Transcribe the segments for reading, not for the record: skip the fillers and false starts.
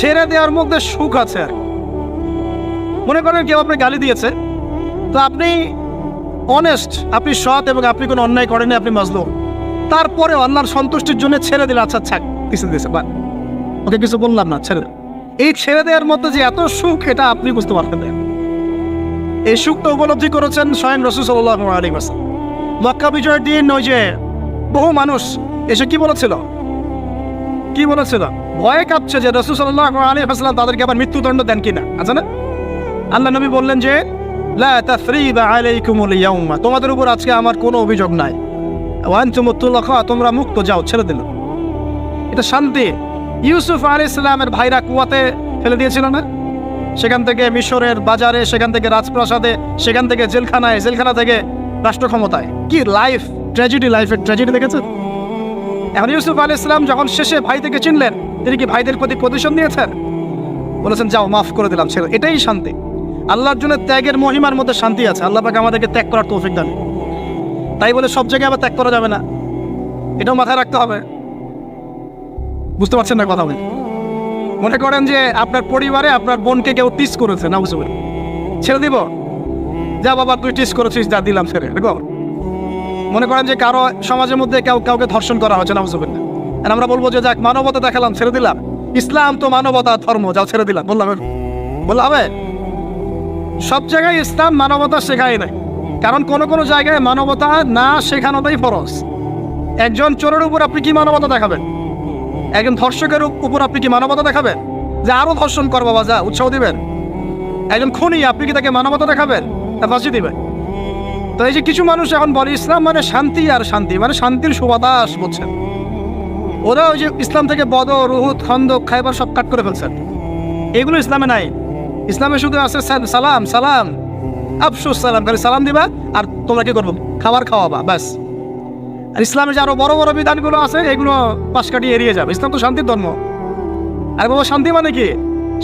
ছেড়ে দেওয়ার মধ্যে সুখ আছে। আর মনে করেন কেউ আপনি গালি দিয়েছে, তো আপনি অনেস্ট, আপনি সৎ এবং আপনি কোনো অন্যায় করেননি, আপনি মাজলুম, তারপরে আল্লাহর সন্তুষ্টির জন্য ছেড়ে দিলে, আচ্ছা ছাক কিছু দিয়েছে বা ওকে কিছু বললাম না, ছেড়ে দেন। এই ছেড়ে দেওয়ার মধ্যে যে এত সুখ, এটা আপনি বুঝতে পারবেন না। এই সুখটা উপলব্ধি করেছেন স্বয়ং রাসূল সাল্লাল্লাহু আলাইহি ওয়াসাল্লাম। মক্কা বিজয়ের দিন ওই যে বহু মানুষ এসে কি বলেছিল, ভয়ে কাঁপছে যে রাসূল সাল্লাল্লাহু আলাইহি ওয়াসাল্লাম তাদেরকে আবার মৃত্যুদণ্ড দেন কিনা, আছে না? আল্লাহ নবী বললেন যে লা তাসরিবা আলাইকুমুল ইয়াউমা, তোমাদের উপর আজকে আমার কোনো অভিযোগ নাই, ওয়া আনতুমুত তুলাকা, তোমরা মুক্ত, যাও, ছেড়ে দিল। এটা শান্তি। ইউসুফ আলাইহিস সালামের ভাইরা কুয়াতে ফেলে দিয়েছিল না, সেখান থেকে মিশরের বাজারে, সেখান থেকে রাজপ্রাসাদে, সেখান থেকে জেলখানায়, জেলখানা থেকে রাষ্ট্র ক্ষমতায়। কি লাইফ, ট্র্যাজেডি, লাইফের ট্র্যাজেডি দেখেছেন? এখন ইউসুফ আলাইহিস সালাম যখন শেষে ভাই থেকে চিনলেন, তিনি কি ভাইদের প্রতি প্রতিশোধ নিয়েছেন? বলেছেন যাও, মাফ করে দিলাম, ছেড়ে। এটাই শান্তি। আল্লাহর জন্য ত্যাগের মহিমার মধ্যে শান্তি আছে। আল্লাহ পাক আমাদেরকে ত্যাগ করার তৌফিক দান। তাই বলে সব জায়গায় আবার ত্যাগ করা যাবে না, এটাও মাথায় রাখতে হবে। বুঝতে পারছেন না কথা? মনে করেন যে আপনার পরিবারে আপনার বোনকে কেউ টিস করেছে, না বুঝতে পারি, ছেড়ে দিব? যা বাবা তুই টিস করেছিস, যা দিলাম, ছেড়ে। মনে করেন যে কারো সমাজের মধ্যে কাউকে ধর্ষণ করা হচ্ছে, না বুঝতে পারি, আর আমরা বলবো যে যাক মানবতা দেখালাম, ছেড়ে দিলাম, ইসলাম তো মানবতা ধর্ম, যাও ছেড়ে দিলাম, বললাম হবে? সব জায়গায় ইসলাম মানবতা শেখায় নাই, কারণ কোনো জায়গায় মানবতা না শেখানোটাই ফরজ। একজন চোরের উপর আপনি কি মানবতা দেখাবেন? একজন ধর্ষকের উপর আপনি কি মানবতা দেখাবেন যে আরো ধর্ষণ কর বাবা, যা, উৎসাহ দিবেন? একজন খুনি, আপনি কি তাকে মানবতা দেখাবেন? তা ফাঁসি দিবেন? তো এই যে কিছু মানুষ এখন বলে ইসলাম মানে শান্তি, আর শান্তি মানে শান্তির সুবাতাস, বলছেন ওরা। ওই যে ইসলাম থেকে বদর, উহুদ, খন্দক, খায়বার সব কাট করে ফেলছেন। এগুলো ইসলামে নাই। ইসলামে শুধু আছে সালাম, সালাম, আফসুস সালাম, খালি সালাম দিবা আর তোমরা কি করবো, খাবার খাওয়াবা, ব্যাস। আর ইসলামের যে আরো বড় বড় বিধানগুলো আছে, এগুলো পাশ কাটিয়ে এড়িয়ে যাবে। ইসলাম তো শান্তির ধর্ম। আর বাবা শান্তি মানে কি?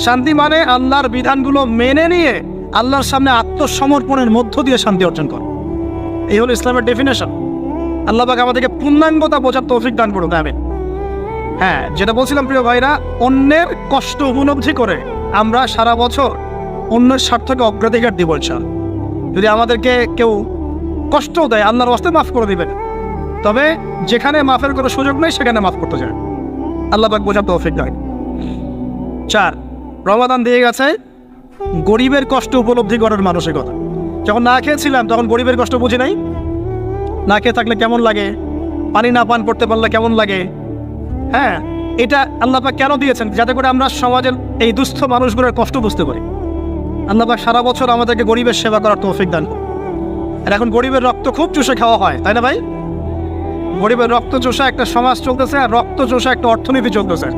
শান্তি মানে আল্লাহর বিধানগুলো মেনে নিয়ে আল্লাহর সামনে আত্মসমর্পণের মধ্য দিয়ে শান্তি অর্জন কর। এই হলো ইসলামের ডেফিনেশন। আল্লাহ পাক আমাদেরকে পূর্ণাঙ্গতা বোঝার তৌফিক দান করুন, আমিন। হ্যাঁ, যেটা বলছিলাম প্রিয় ভাইরা, অন্যের কষ্ট উপলব্ধি করে আমরা সারা বছর অন্যের স্বার্থকে অগ্রাধিকার দিব ইনশাআল্লাহ। যদি আমাদেরকে কেউ কষ্ট দেয়, আল্লাহর ওয়াস্তে মাফ করে দিবেন, তবে যেখানে মাফের কোনো সুযোগ নেই সেখানে মাফ করতে যায়। আল্লাহ পাক বোঝার তৌফিক দেন। 4, রমাদান দিয়ে গেছে গরিবের কষ্ট উপলব্ধি করার মানসিকতা। যখন না খেয়েছিলাম তখন গরিবের কষ্ট বুঝি নাই। না খেয়ে থাকলে কেমন লাগে, পানি না পান করতে পারলে কেমন লাগে। হ্যাঁ, এটা আল্লাহ পাক কেন দিয়েছেন? যাতে করে আমরা সমাজের এই দুস্থ মানুষগুলোর কষ্ট বুঝতে পারি। আল্লাহ পাক সারা বছর আমাদেরকে গরিবের সেবা করার তৌফিক দান। আর এখন গরিবের রক্ত খুব চুষে খাওয়া হয়, তাই না ভাই? গরিবের রক্ত চোষা একটা সমাজ চলতেছে, আর রক্ত চোষা একটা অর্থনীতি চলতেছে।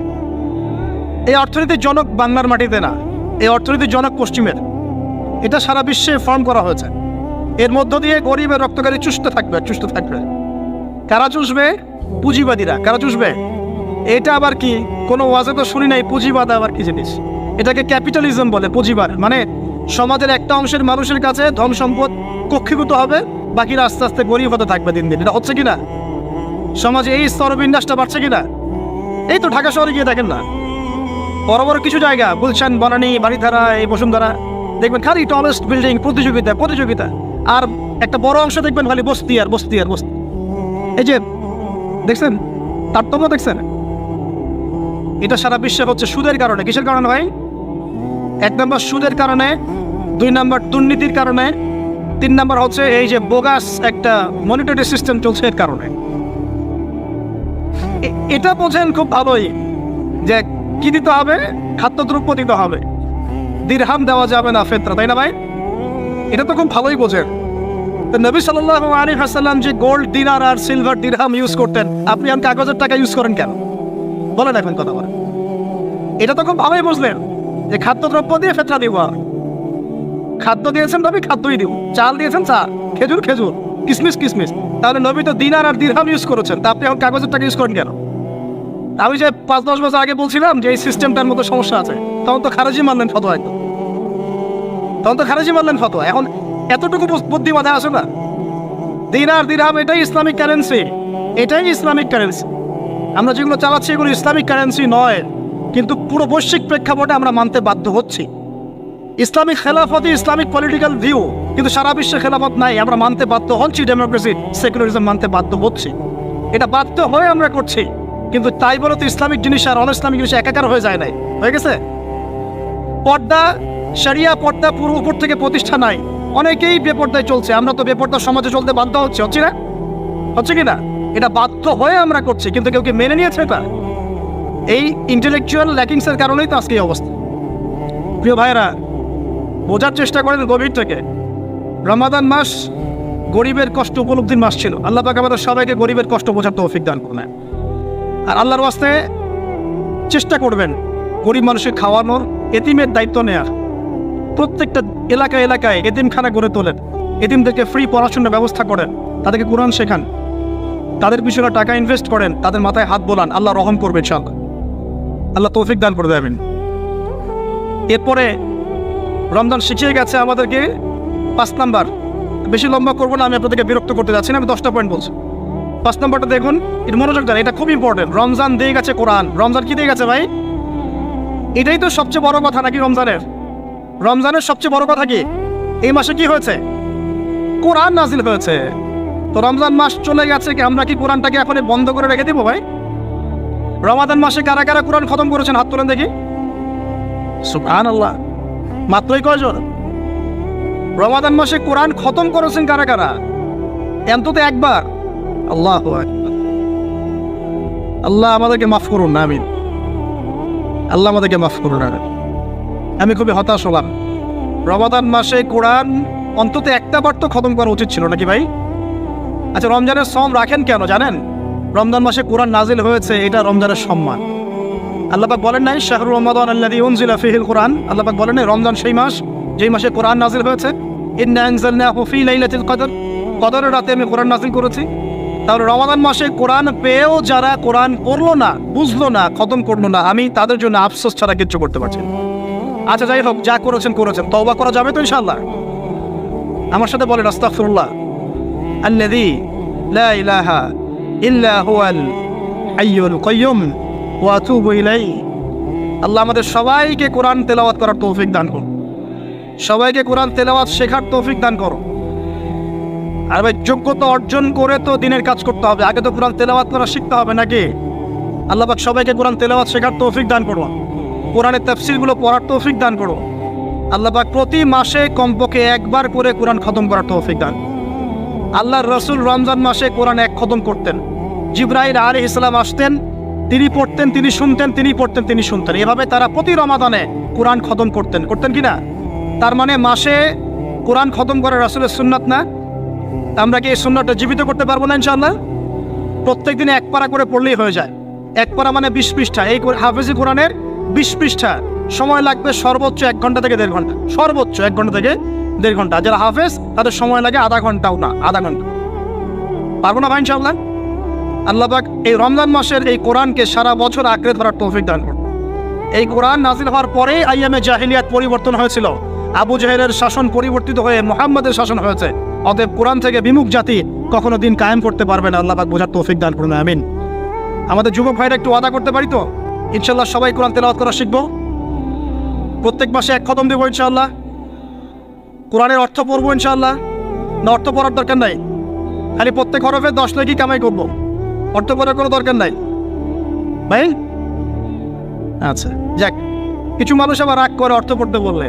এই অর্থনীতির জনক বাংলার মাটিতে না, এই অর্থনীতির জনক পশ্চিমের। এটা সারা বিশ্বে ফর্ম করা হয়েছে। এর মধ্য দিয়ে গরিবের রক্তকারী চুষতে থাকবে। কারা চুষবে? পুঁজিবাদীরা। কারা চুষবে? এটা আবার কি? কোনো ওয়াজে তো শুনি নাই পুঁজিবাদ আবার কি জিনিস। এটাকে ক্যাপিটালিজম বলে। পুঁজিবাদ মানে সমাজের একটা অংশের মানুষের কাছে ধন সম্পদ কক্ষীভূত হবে, বাকিরা আস্তে আস্তে গরিব হতে থাকবে দিন দিন। এটা হচ্ছে কিনা? সমাজে এই স্তরবিন্যাসটা বাড়ছে কিনা? এই তো ঢাকা শহরে গিয়ে দেখেন না, বড় বড় কিছু জায়গা, গুলশান, বনানী, বাড়িধারা, এই বসুন্ধরা, দেখবেন খালি টলেস্ট বিল্ডিং, প্রতিযোগিতা। আর একটা বড় অংশ দেখবেন খালি বস্তি আর বস্তি। এই যে দেখছেন তারতম্য, দেখছেন? এটা সারা বিশ্বে হচ্ছে সুদের কারণে। কিসের কারণে ভাই? 1 নম্বর সুদের কারণে, 2 নম্বর দুর্নীতির কারণে, 3 নম্বর হচ্ছে এই যে বোগাস একটা মনিটরি সিস্টেম চলছে এর কারণে। এটা বোঝেন খুব ভালোই যে কি দিতে হবে? খাদ্যদ্রব্য দিতে হবে, দিরহাম দেওয়া যাবে না, ফেতরা, তাই না ভাই? এটা তো খুব ভালোই বোঝেন। তো নবী সাল্লাল্লাহু আলাইহি ওয়াসাল্লাম যে গোল্ড দিনার আর সিলভার দিরহাম ইউজ করতেন, আপনি এখন কাগজের টাকা ইউজ করেন কেন? বলেন এখন কথা বলেন। এটা তো খুব ভালোই বুঝলেন যে খাদ্যদ্রব্য দিয়ে ফেতরা দিব। খাদ্য দিয়েছেন নবী, খাদ্যই দিব। চাল দিয়েছেন চাল, খেজুর, কিসমিস। তাহলে নবী তো দিনার আর দিরহাম ইউজ করেছেন, তা আপনি এখন কাগজের টাকা ইউজ করেন কেন? আমি যে 5-10 বছর আগে বলছিলাম যে এই সিস্টেমটার মতো সমস্যা আছে, তখন তো খারেজি মানলেন ফতোয়া। এখন এতটুকু বুদ্ধি মাথায় আসে না? দিনার দিরহাম এটাই ইসলামিক কারেন্সি। আমরা যেগুলো চালাচ্ছি এগুলো ইসলামিক কারেন্সি নয়। কিন্তু পুরো বৈশ্বিক প্রেক্ষাপটে আমরা মানতে বাধ্য হচ্ছি। ইসলামিক খেলাফত, ইসলামিক পলিটিক্যাল ভিউ, কিন্তু সারা বিশ্বে খেলাফত নাই, আমরা মানতে বাধ্য হচ্ছি। ডেমোক্রেসি, সেকুলারিজম মানতে বাধ্য হচ্ছি। এটা বাধ্য হয়ে আমরা করছি, কিন্তু তাই বলে তো ইসলামিক জিনিস আর অন ইসলামিক জিনিস একাকার হয়ে যায় নাই, হয়ে গেছে। পর্দা, শরিয়া পর্দা পুরো উপর থেকে প্রতিষ্ঠা নাই, অনেকেই বেপর্দায় চলছে। আমরা তো বেপর্দা সমাজে চলতে বাধ্য হচ্ছে না, হচ্ছে কি না? এটা বাধ্য হয়ে আমরা করছি, কিন্তু কেউ কি মেনে নিয়েছে এটা? এই ইন্টেলেকচুয়াল ল্যাকিংসের কারণেই তো আজকে এই অবস্থা। প্রিয় ভাইরা, বোঝার চেষ্টা করেন গভীর থেকে। রমাদান মাস গরিবের কষ্ট উপলব্ধির মাস ছিল। আল্লাহ পাক আমাদের সবাইকে গরিবের কষ্ট বোঝার তৌফিক দান করুন। আর আল্লাহর ওয়াস্তে চেষ্টা করবেন গরিব মানুষকে খাওয়ানোর, এতিমের দায়িত্ব নেয়ার। প্রত্যেকটা এলাকায় এলাকায় এতিমখানা গড়ে তোলেন, এতিমদেরকে ফ্রি পড়াশোনার ব্যবস্থা করেন, তাদেরকে কোরআন শেখান, তাদের পিছনে টাকা ইনভেস্ট করেন, তাদের মাথায় হাত বোলান। আল্লাহ রহম করবেন ইনশাআল্লাহ, আল্লাহ তৌফিক দান করে দেবেন। এরপরে রমজান শিখিয়ে গেছে আমাদেরকে 5 নাম্বার। বেশি লম্বা করবো না, আমি আপনাদেরকে বিরক্ত করতে যাচ্ছি না, আমি 10টা পয়েন্ট বলছি। 5 নাম্বারটা দেখুন, এর মনোযোগ দেন, এটা খুব ইম্পর্টেন্ট। রমজান দিয়ে গেছে কোরআন। রমজান কি দিয়ে গেছে ভাই? এটাই তো সবচেয়ে বড় কথা নাকি? রমজানের সবচেয়ে বড় কথা কি? এই মাসে কি হয়েছে? কোরআন নাজিল হয়েছে। তো রমজান মাস চলে গেছে, কি আমরা কি কোরআনটাকে এখন বন্ধ করে রেখে দিব ভাই? রমাদান মাসে কারা কারা কোরআন খতম করেছেন হাত তোলেন দেখি। সুবহানাল্লাহ, মাত্রই কয়জন? রমাদান মাসে কোরআন খতম করেছেন কারা কারা? অন্তত একবার। আল্লাহু আকবার। আল্লাহ আমাদেরকে মাফ করুন না, আমিন। আল্লাহ আমাদেরকে মাফ করুন। আমি খুবই হতাশ হলাম। রমাদান মাসে কোরআন অন্তত একটা বার তো খতম করা উচিত ছিল নাকি ভাই? আচ্ছা, রমজানের সম রাখেন কেন জানেন? রমজান মাসে কোরআন নাজিল হয়েছে, এটা রমজানের সম্মান। আল্লাহ পাক বলেন নাই শাহরুর রমাদান আল্লাযী উনজিলা ফীহিল কোরআন? আল্লাহ পাক বলেন নাই রমজান সেই মাস যেই মাসে কোরআন নাজিল হয়েছে? ইন্না আনজালনাহু ফী লাইলাতিল কদর, কদরের রাতে আমি কোরআন নাজিল করেছি। তাহলে রমাদান মাসে কোরআন পেয়েও যারা কোরআন পড়লো না, বুঝলো না, খতম করলো না, আমি তাদের জন্য আফসোস ছাড়া কিচ্ছু করতে পারছি না। আচ্ছা যাই হোক, যা করেছেন তওবা করা যাবে তো ইনশাআল্লাহ? আমার সাথে বলেন আস্তাগফিরুল্লাহ আল্লাযী লা ইলাহা ইল্লা হুয়াল হাইয়ুল কাইয়্যুম ওয়া আতুবু ইলাইহি। আল্লাহ আমাদের সবাইকে কোরআন তেলাওয়াত করার তৌফিক দান করুন, সবাইকে কোরআন তেলাওয়াত শেখার তৌফিক দান করুন। আর ভাই, যোগ্যতা অর্জন করে তো দিনের কাজ করতে হবে, আগে তো কোরআন তেলাওয়াত করা শিখতে হবে নাকি? আল্লাহ পাক সবাইকে কোরআন তেলাওয়াত শেখার তৌফিক দান করুন, কোরআনের তাফসীরগুলো পড়ার তৌফিক দান করুন। আল্লাহ পাক প্রতি মাসে কমপক্ষে একবার করে কোরআন খতম করার তৌফিক দান। আল্লাহর রাসূল রমজান মাসে কোরআন এক খতম করতেন। জিবরাইল আলাইহিস সালাম আসতেন, তিনি পড়তেন, তিনি শুনতেন, তিনি পড়তেন, তিনি শুনতেন। এভাবে তারা প্রতি রমাদানে কোরআন খতম করতেন কি না? তার মানে মাসে কোরআন খতম করা রাসূলের সুন্নাত না? আমরা কি এই সুন্নাতটা জীবিত করতে পারবো না ইনশাআল্লাহ? প্রত্যেক দিনে এক পারা করে পড়লেই হয়ে যায়। এক পারা মানে 20 পৃষ্ঠা। এই হাফেজি কোরআনের 20 পৃষ্ঠা, সময় লাগবে সর্বোচ্চ 1 ঘন্টা থেকে 1.5 ঘন্টা, সর্বোচ্চ 1 ঘন্টা থেকে 1.5 ঘন্টা। যারা হাফেজ তাদের সময় লাগে আধা ঘন্টাও না, আধা ঘন্টা। পারবো না ভাই ইনশাআল্লাহ? আল্লাহ পাক এই রমজান মাসের এই কোরআনকে সারা বছর আঁকড়ে ধরার তৌফিক দান করুন। এই কোরআন নাজিল হওয়ার পরেই আইয়ামে জাহিলিয়াত পরিবর্তন হয়েছিল। আবু জাহেলের শাসন পরিবর্তিত হয়ে মুহাম্মাদের শাসন হয়েছে। অতএব কোরআন থেকে বিমুখ জাতি কখনো দিন কায়েম করতে পারবে না। আল্লাহ পাক বোঝার তৌফিক দান করুন, আমিন। আমাদের যুবক ভাইরা একটু ওয়াদা করতে পারি তো ইনশাআল্লাহ সবাই কোরআন তেলাওয়াত করা শিখবো? প্রত্যেক মাসে এক খতম দেবো ইনশাআল্লাহ? কোরআনের অর্থ পড়বো ইনশাআল্লাহ? না অর্থ পড়ার দরকার নাই, খালি প্রত্যেক হরফে 10 নেকি কামাই করবো, অর্থ পড়ার কোনো দরকার নাই ভাই? আচ্ছা যাক, কিছু মানুষ আবার রাগ করে অর্থ পড়তে বললে,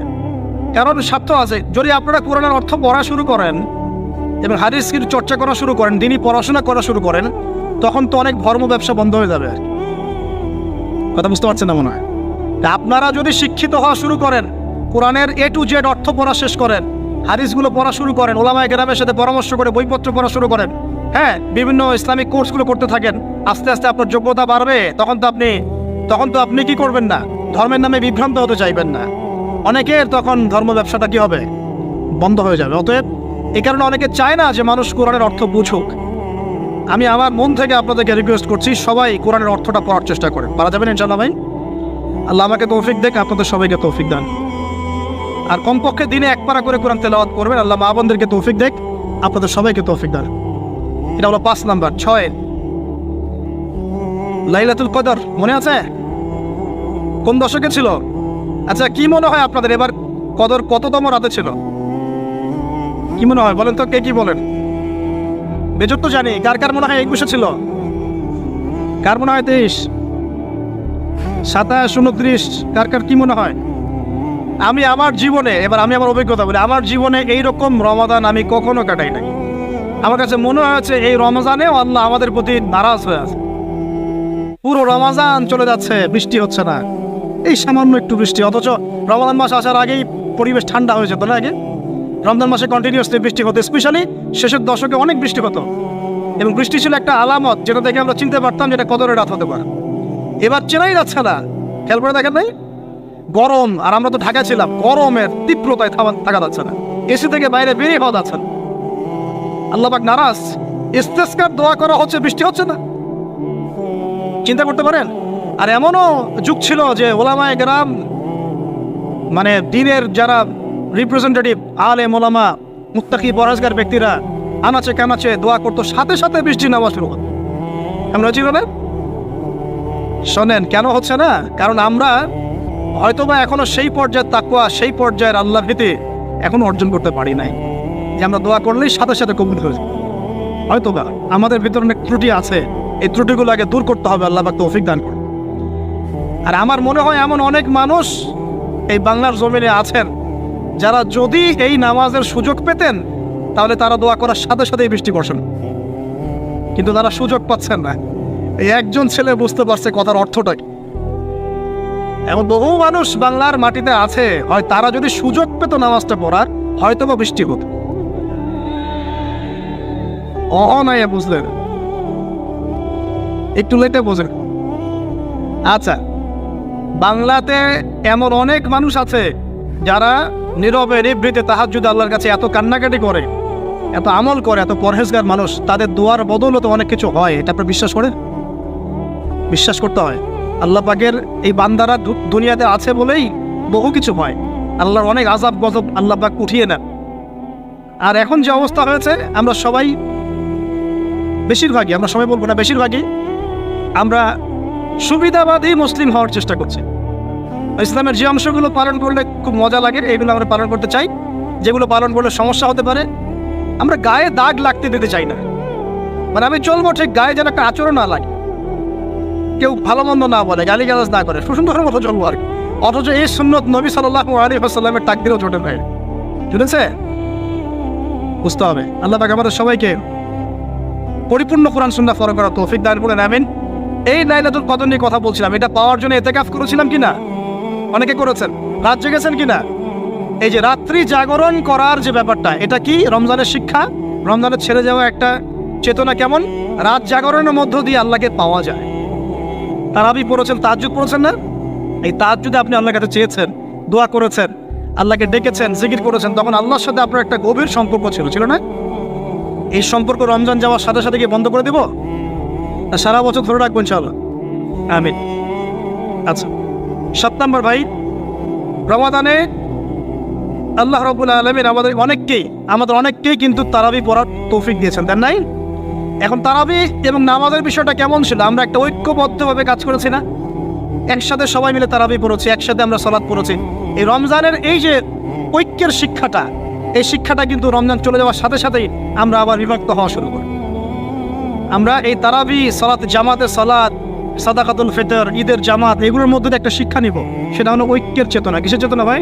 কারণ স্বার্থ আছে। যদি আপনারা কোরআনের অর্থ পড়া শুরু করেন এবং হাদিসের চর্চা করা শুরু করেন, দিনই পড়াশোনা করা শুরু করেন, তখন তো অনেক ধর্ম ব্যবসা বন্ধ হয়ে যাবে। কথা বুঝতে পারছেন না মনে হয়? আপনারা যদি শিক্ষিত হওয়া শুরু করেন, কোরআনের A to Z অর্থ পড়া শেষ করেন, হাদিসগুলো পড়া শুরু করেন, ওলামায়ে কেরামের সাথে পরামর্শ করে বইপত্র পড়া শুরু করেন, হ্যাঁ, বিভিন্ন ইসলামিক কোর্সগুলো করতে থাকেন, আস্তে আস্তে আপনার যোগ্যতা বাড়বে। তখন তো আপনি কি করবেন না? ধর্মের নামে বিভ্রান্ত হতে চাইবেন না। অনেকের তখন ধর্ম ব্যবসাটা কি হবে? বন্ধ হয়ে যাবে। অতএব এই কারণে অনেকে চায় না যে মানুষ কোরআনের অর্থ বুঝুক। আমি আমার মন থেকে আপনাদেরকে রিকোয়েস্ট করছি, সবাই কোরআনের অর্থটা পড়ার চেষ্টা করেন। পারা যাবেন ইনশাআল্লাহ ভাই? আল্লাহ আমাকে তৌফিক দেখ, আপনাদের সবাইকে তৌফিক দান। আর কমপক্ষে দিনে এক পারা করে কোরআন তেলাওয়াত করবেন। আল্লাহ মা বোনদেরকে তৌফিক দেখ, আপনাদের সবাইকে তৌফিক দান। এটা হলো 5 নাম্বার। 6 লাইলাতুল কদর মনে আছে? কোন দশকে ছিল? আচ্ছা, কি মনে হয় আপনাদের এবার কদর কততম রাতে ছিল? কি মনে হয় বলেন তো, কে কি বলেন? বেজর তো জানি, কার কার মনে হয় 21-এ ছিল? কার মনে হয় 23, 27, 29? কার কার কি মনে হয়? আমি আমার জীবনে, এবার আমি আমার অভিজ্ঞতা বলি, আমার জীবনে এইরকম রমাদান আমি কখনো কাটাই নাই। আমার কাছে মনে হয়েছে এই রমজানেও আল্লাহ আমাদের প্রতি নারাজ হয়ে আছে। পুরো রমজান চলে যাচ্ছে, বৃষ্টি হচ্ছে না, এই সামান্য একটু বৃষ্টি, অথচ রমজান মাস আসার আগেই পরিবেশ ঠান্ডা হয়ে যেত না? আগে রমজান মাসে কন্টিনিউসলি বৃষ্টি হতো, স্পেশালি শেষের দশকে অনেক বৃষ্টি হতো, এবং বৃষ্টি ছিল একটা আলামত যেটা দেখে আমরা চিনতে পারতাম যেটা কদরের রাত হতে পারে। এবার চেনাই যাচ্ছে না, খেয়াল করে দেখেন নাই? গরম, আর আমরা তো ঢাকা ছিলাম, গরমের তীব্রতায় থাকা যাচ্ছে না, এসি থেকে বাইরে বেরিয়ে হওয়া যাচ্ছে না। আল্লাহ পাক নারাজ, ইস্তেসকার দোয়া করা হচ্ছে, বৃষ্টি হচ্ছে না। চিন্তা করতে পারেন? আর এমনও যুগ ছিল যে ওলামায়ে কেরাম, মানে দ্বীনের যারা রিপ্রেজেন্টেটিভ, আলেম ওলামা, মুত্তাকি পরহেজগার ব্যক্তিরা আনাচে কানাচে দোয়া করতো, সাথে সাথে বৃষ্টি নামা শুরু হতো। আমরা ছিল না? শোনেন, কেন হচ্ছে না? কারণ আমরা হয়তোবা এখনো সেই পর্যায়ের তাকওয়া, সেই পর্যায়ের আল্লাহ ভীতি এখনো অর্জন করতে পারি নাই, যে আমরা দোয়া করলেই সাথে সাথে কবুল হয়ে যায়। হয়তোবা আমাদের ভিতরে অনেক ত্রুটি আছে, এই ত্রুটিগুলো আগে দূর করতে হবে, আল্লাহ পাক তৌফিক দান করুন। আর আমার মনে হয় এমন অনেক মানুষ এই বাংলার জমিনে আছেন যারা যদি এই নামাজের সুযোগ পেতেন তাহলে তারা দোয়া করার সাথে সাথেই বৃষ্টি বর্ষণ, কিন্তু তারা সুযোগ পাচ্ছেন না। এই একজন ছেলে বুঝতে পারছে কথার অর্থটা কি। এমন বহু মানুষ বাংলার মাটিতে আছে, হয় তারা যদি সুযোগ পেত নামাজটা পড়ার, হয়তো বা বৃষ্টি হতো। নাই বুঝলেন, একটু লেটে বোঝেন। আচ্ছা, বাংলাতে এমন অনেক মানুষ আছে যারা নীরবে নিভৃতে তাহাজ্জুদে আল্লাহর কাছে এত কান্নাকাটি করে, এত আমল করে, এত পরহেজগার মানুষ, তাদের দোয়ার বদৌলতে অনেক কিছু হয়। এটা আপনি বিশ্বাস করেন? বিশ্বাস করতে হয়। আল্লাহ পাকের এই বান্দারা দুনিয়াতে আছে বলেই বহু কিছু হয়। আল্লাহর অনেক আযাব গজব আল্লাহ পাক উঠিয়ে নেন। আর এখন যে অবস্থা হয়েছে, আমরা সবাই, বেশিরভাগই, আমরা সবাই বলবো না, বেশিরভাগই আমরা সুবিধাবাদী মুসলিম হওয়ার চেষ্টা করছি। ইসলামের যে অংশগুলো পালন করলে খুব মজা লাগে এগুলো আমরা পালন করতে চাই, যেগুলো পালন করলে সমস্যা হতে পারে আমরা গায়ে দাগ লাগতে দিতে চাই না। মানে আমি চলবো ঠিক, গায়ে যেন একটা আচরণ না লাগে, কেউ ভালো মন্দ না বলে, গালিগালাজ না করে, সুন্দরের মতো চলবো আর কি। অথচ এই সুন্নত নবী সাল্লাল্লাহু আলাইহি ওয়াসাল্লামের তাকদীরেও জোটে ভাই, বুঝেছে? বুঝতে হবে। আল্লাহ পাক আমাদের সবাইকে পরিপূর্ণ কোরআন সুন্নাহ ফলো করার তৌফিক দান করুন, আমিন। এই লাইলাতুল কদর নিয়ে কথা বলছিলাম, এটা পাওয়ার জন্য ইতিকাফ করেছিলাম কিনা? অনেকে করেছেন। রাত জেগেছেন কিনা? এই যে রাত্রি জাগরণ করার যে ব্যাপারটা, এটা কি রমজানের শিক্ষা? রমজানের ছেড়ে যাওয়া একটা চেতনা কেমন? রাত জাগরণের মধ্য দিয়ে আল্লাহকে পাওয়া যায়। তারাবি পড়েছেন, তাহাজ্জুদ পড়েছেন না? এই তাহাজ্জুদে আপনি আল্লাহর কাছে চেয়েছেন, দোয়া করেছেন, আল্লাহকে ডেকেছেন, জিকির করেছেন, তখন আল্লাহর সাথে আপনার একটা গভীর সম্পর্ক ছিল না? এই সম্পর্ক রমজান যাওয়ার সাথে সাথে কি বন্ধ করে দেব? সারা বছর ধরে রাখবো ইনশাআল্লাহ, আমিন। আচ্ছা, 7 নম্বর ভাই, রমাদানে আল্লাহ রাব্বুল আলামিন আমাদের অনেককেই কিন্তু তারাবি পড়ার তৌফিক দিয়েছেন, দেন নাই? এখন তারাবি এবং নামাজের বিষয়টা কেমন ছিল? আমরা একটা ঐক্যবদ্ধভাবে কাজ করেছি না? একসাথে সবাই মিলে তারাবি পড়েছি, একসাথে আমরা সালাত পড়েছি। এই রমজানের এই যে ঐক্যের শিক্ষাটা, এই শিক্ষাটা কিন্তু রমজান চলে যাওয়ার সাথে সাথেই আমরা আবার বিভক্ত হওয়া শুরু করি। আমরা এই তারাবি, সালাত, জামাতের সালাত, সাদাকাতুল ফিতর, ঈদের জামাত, এগুলোর মধ্যে একটা শিক্ষা নিব, সেটা হলো ঐক্যের চেতনা। কিসের চেতনা ভাই?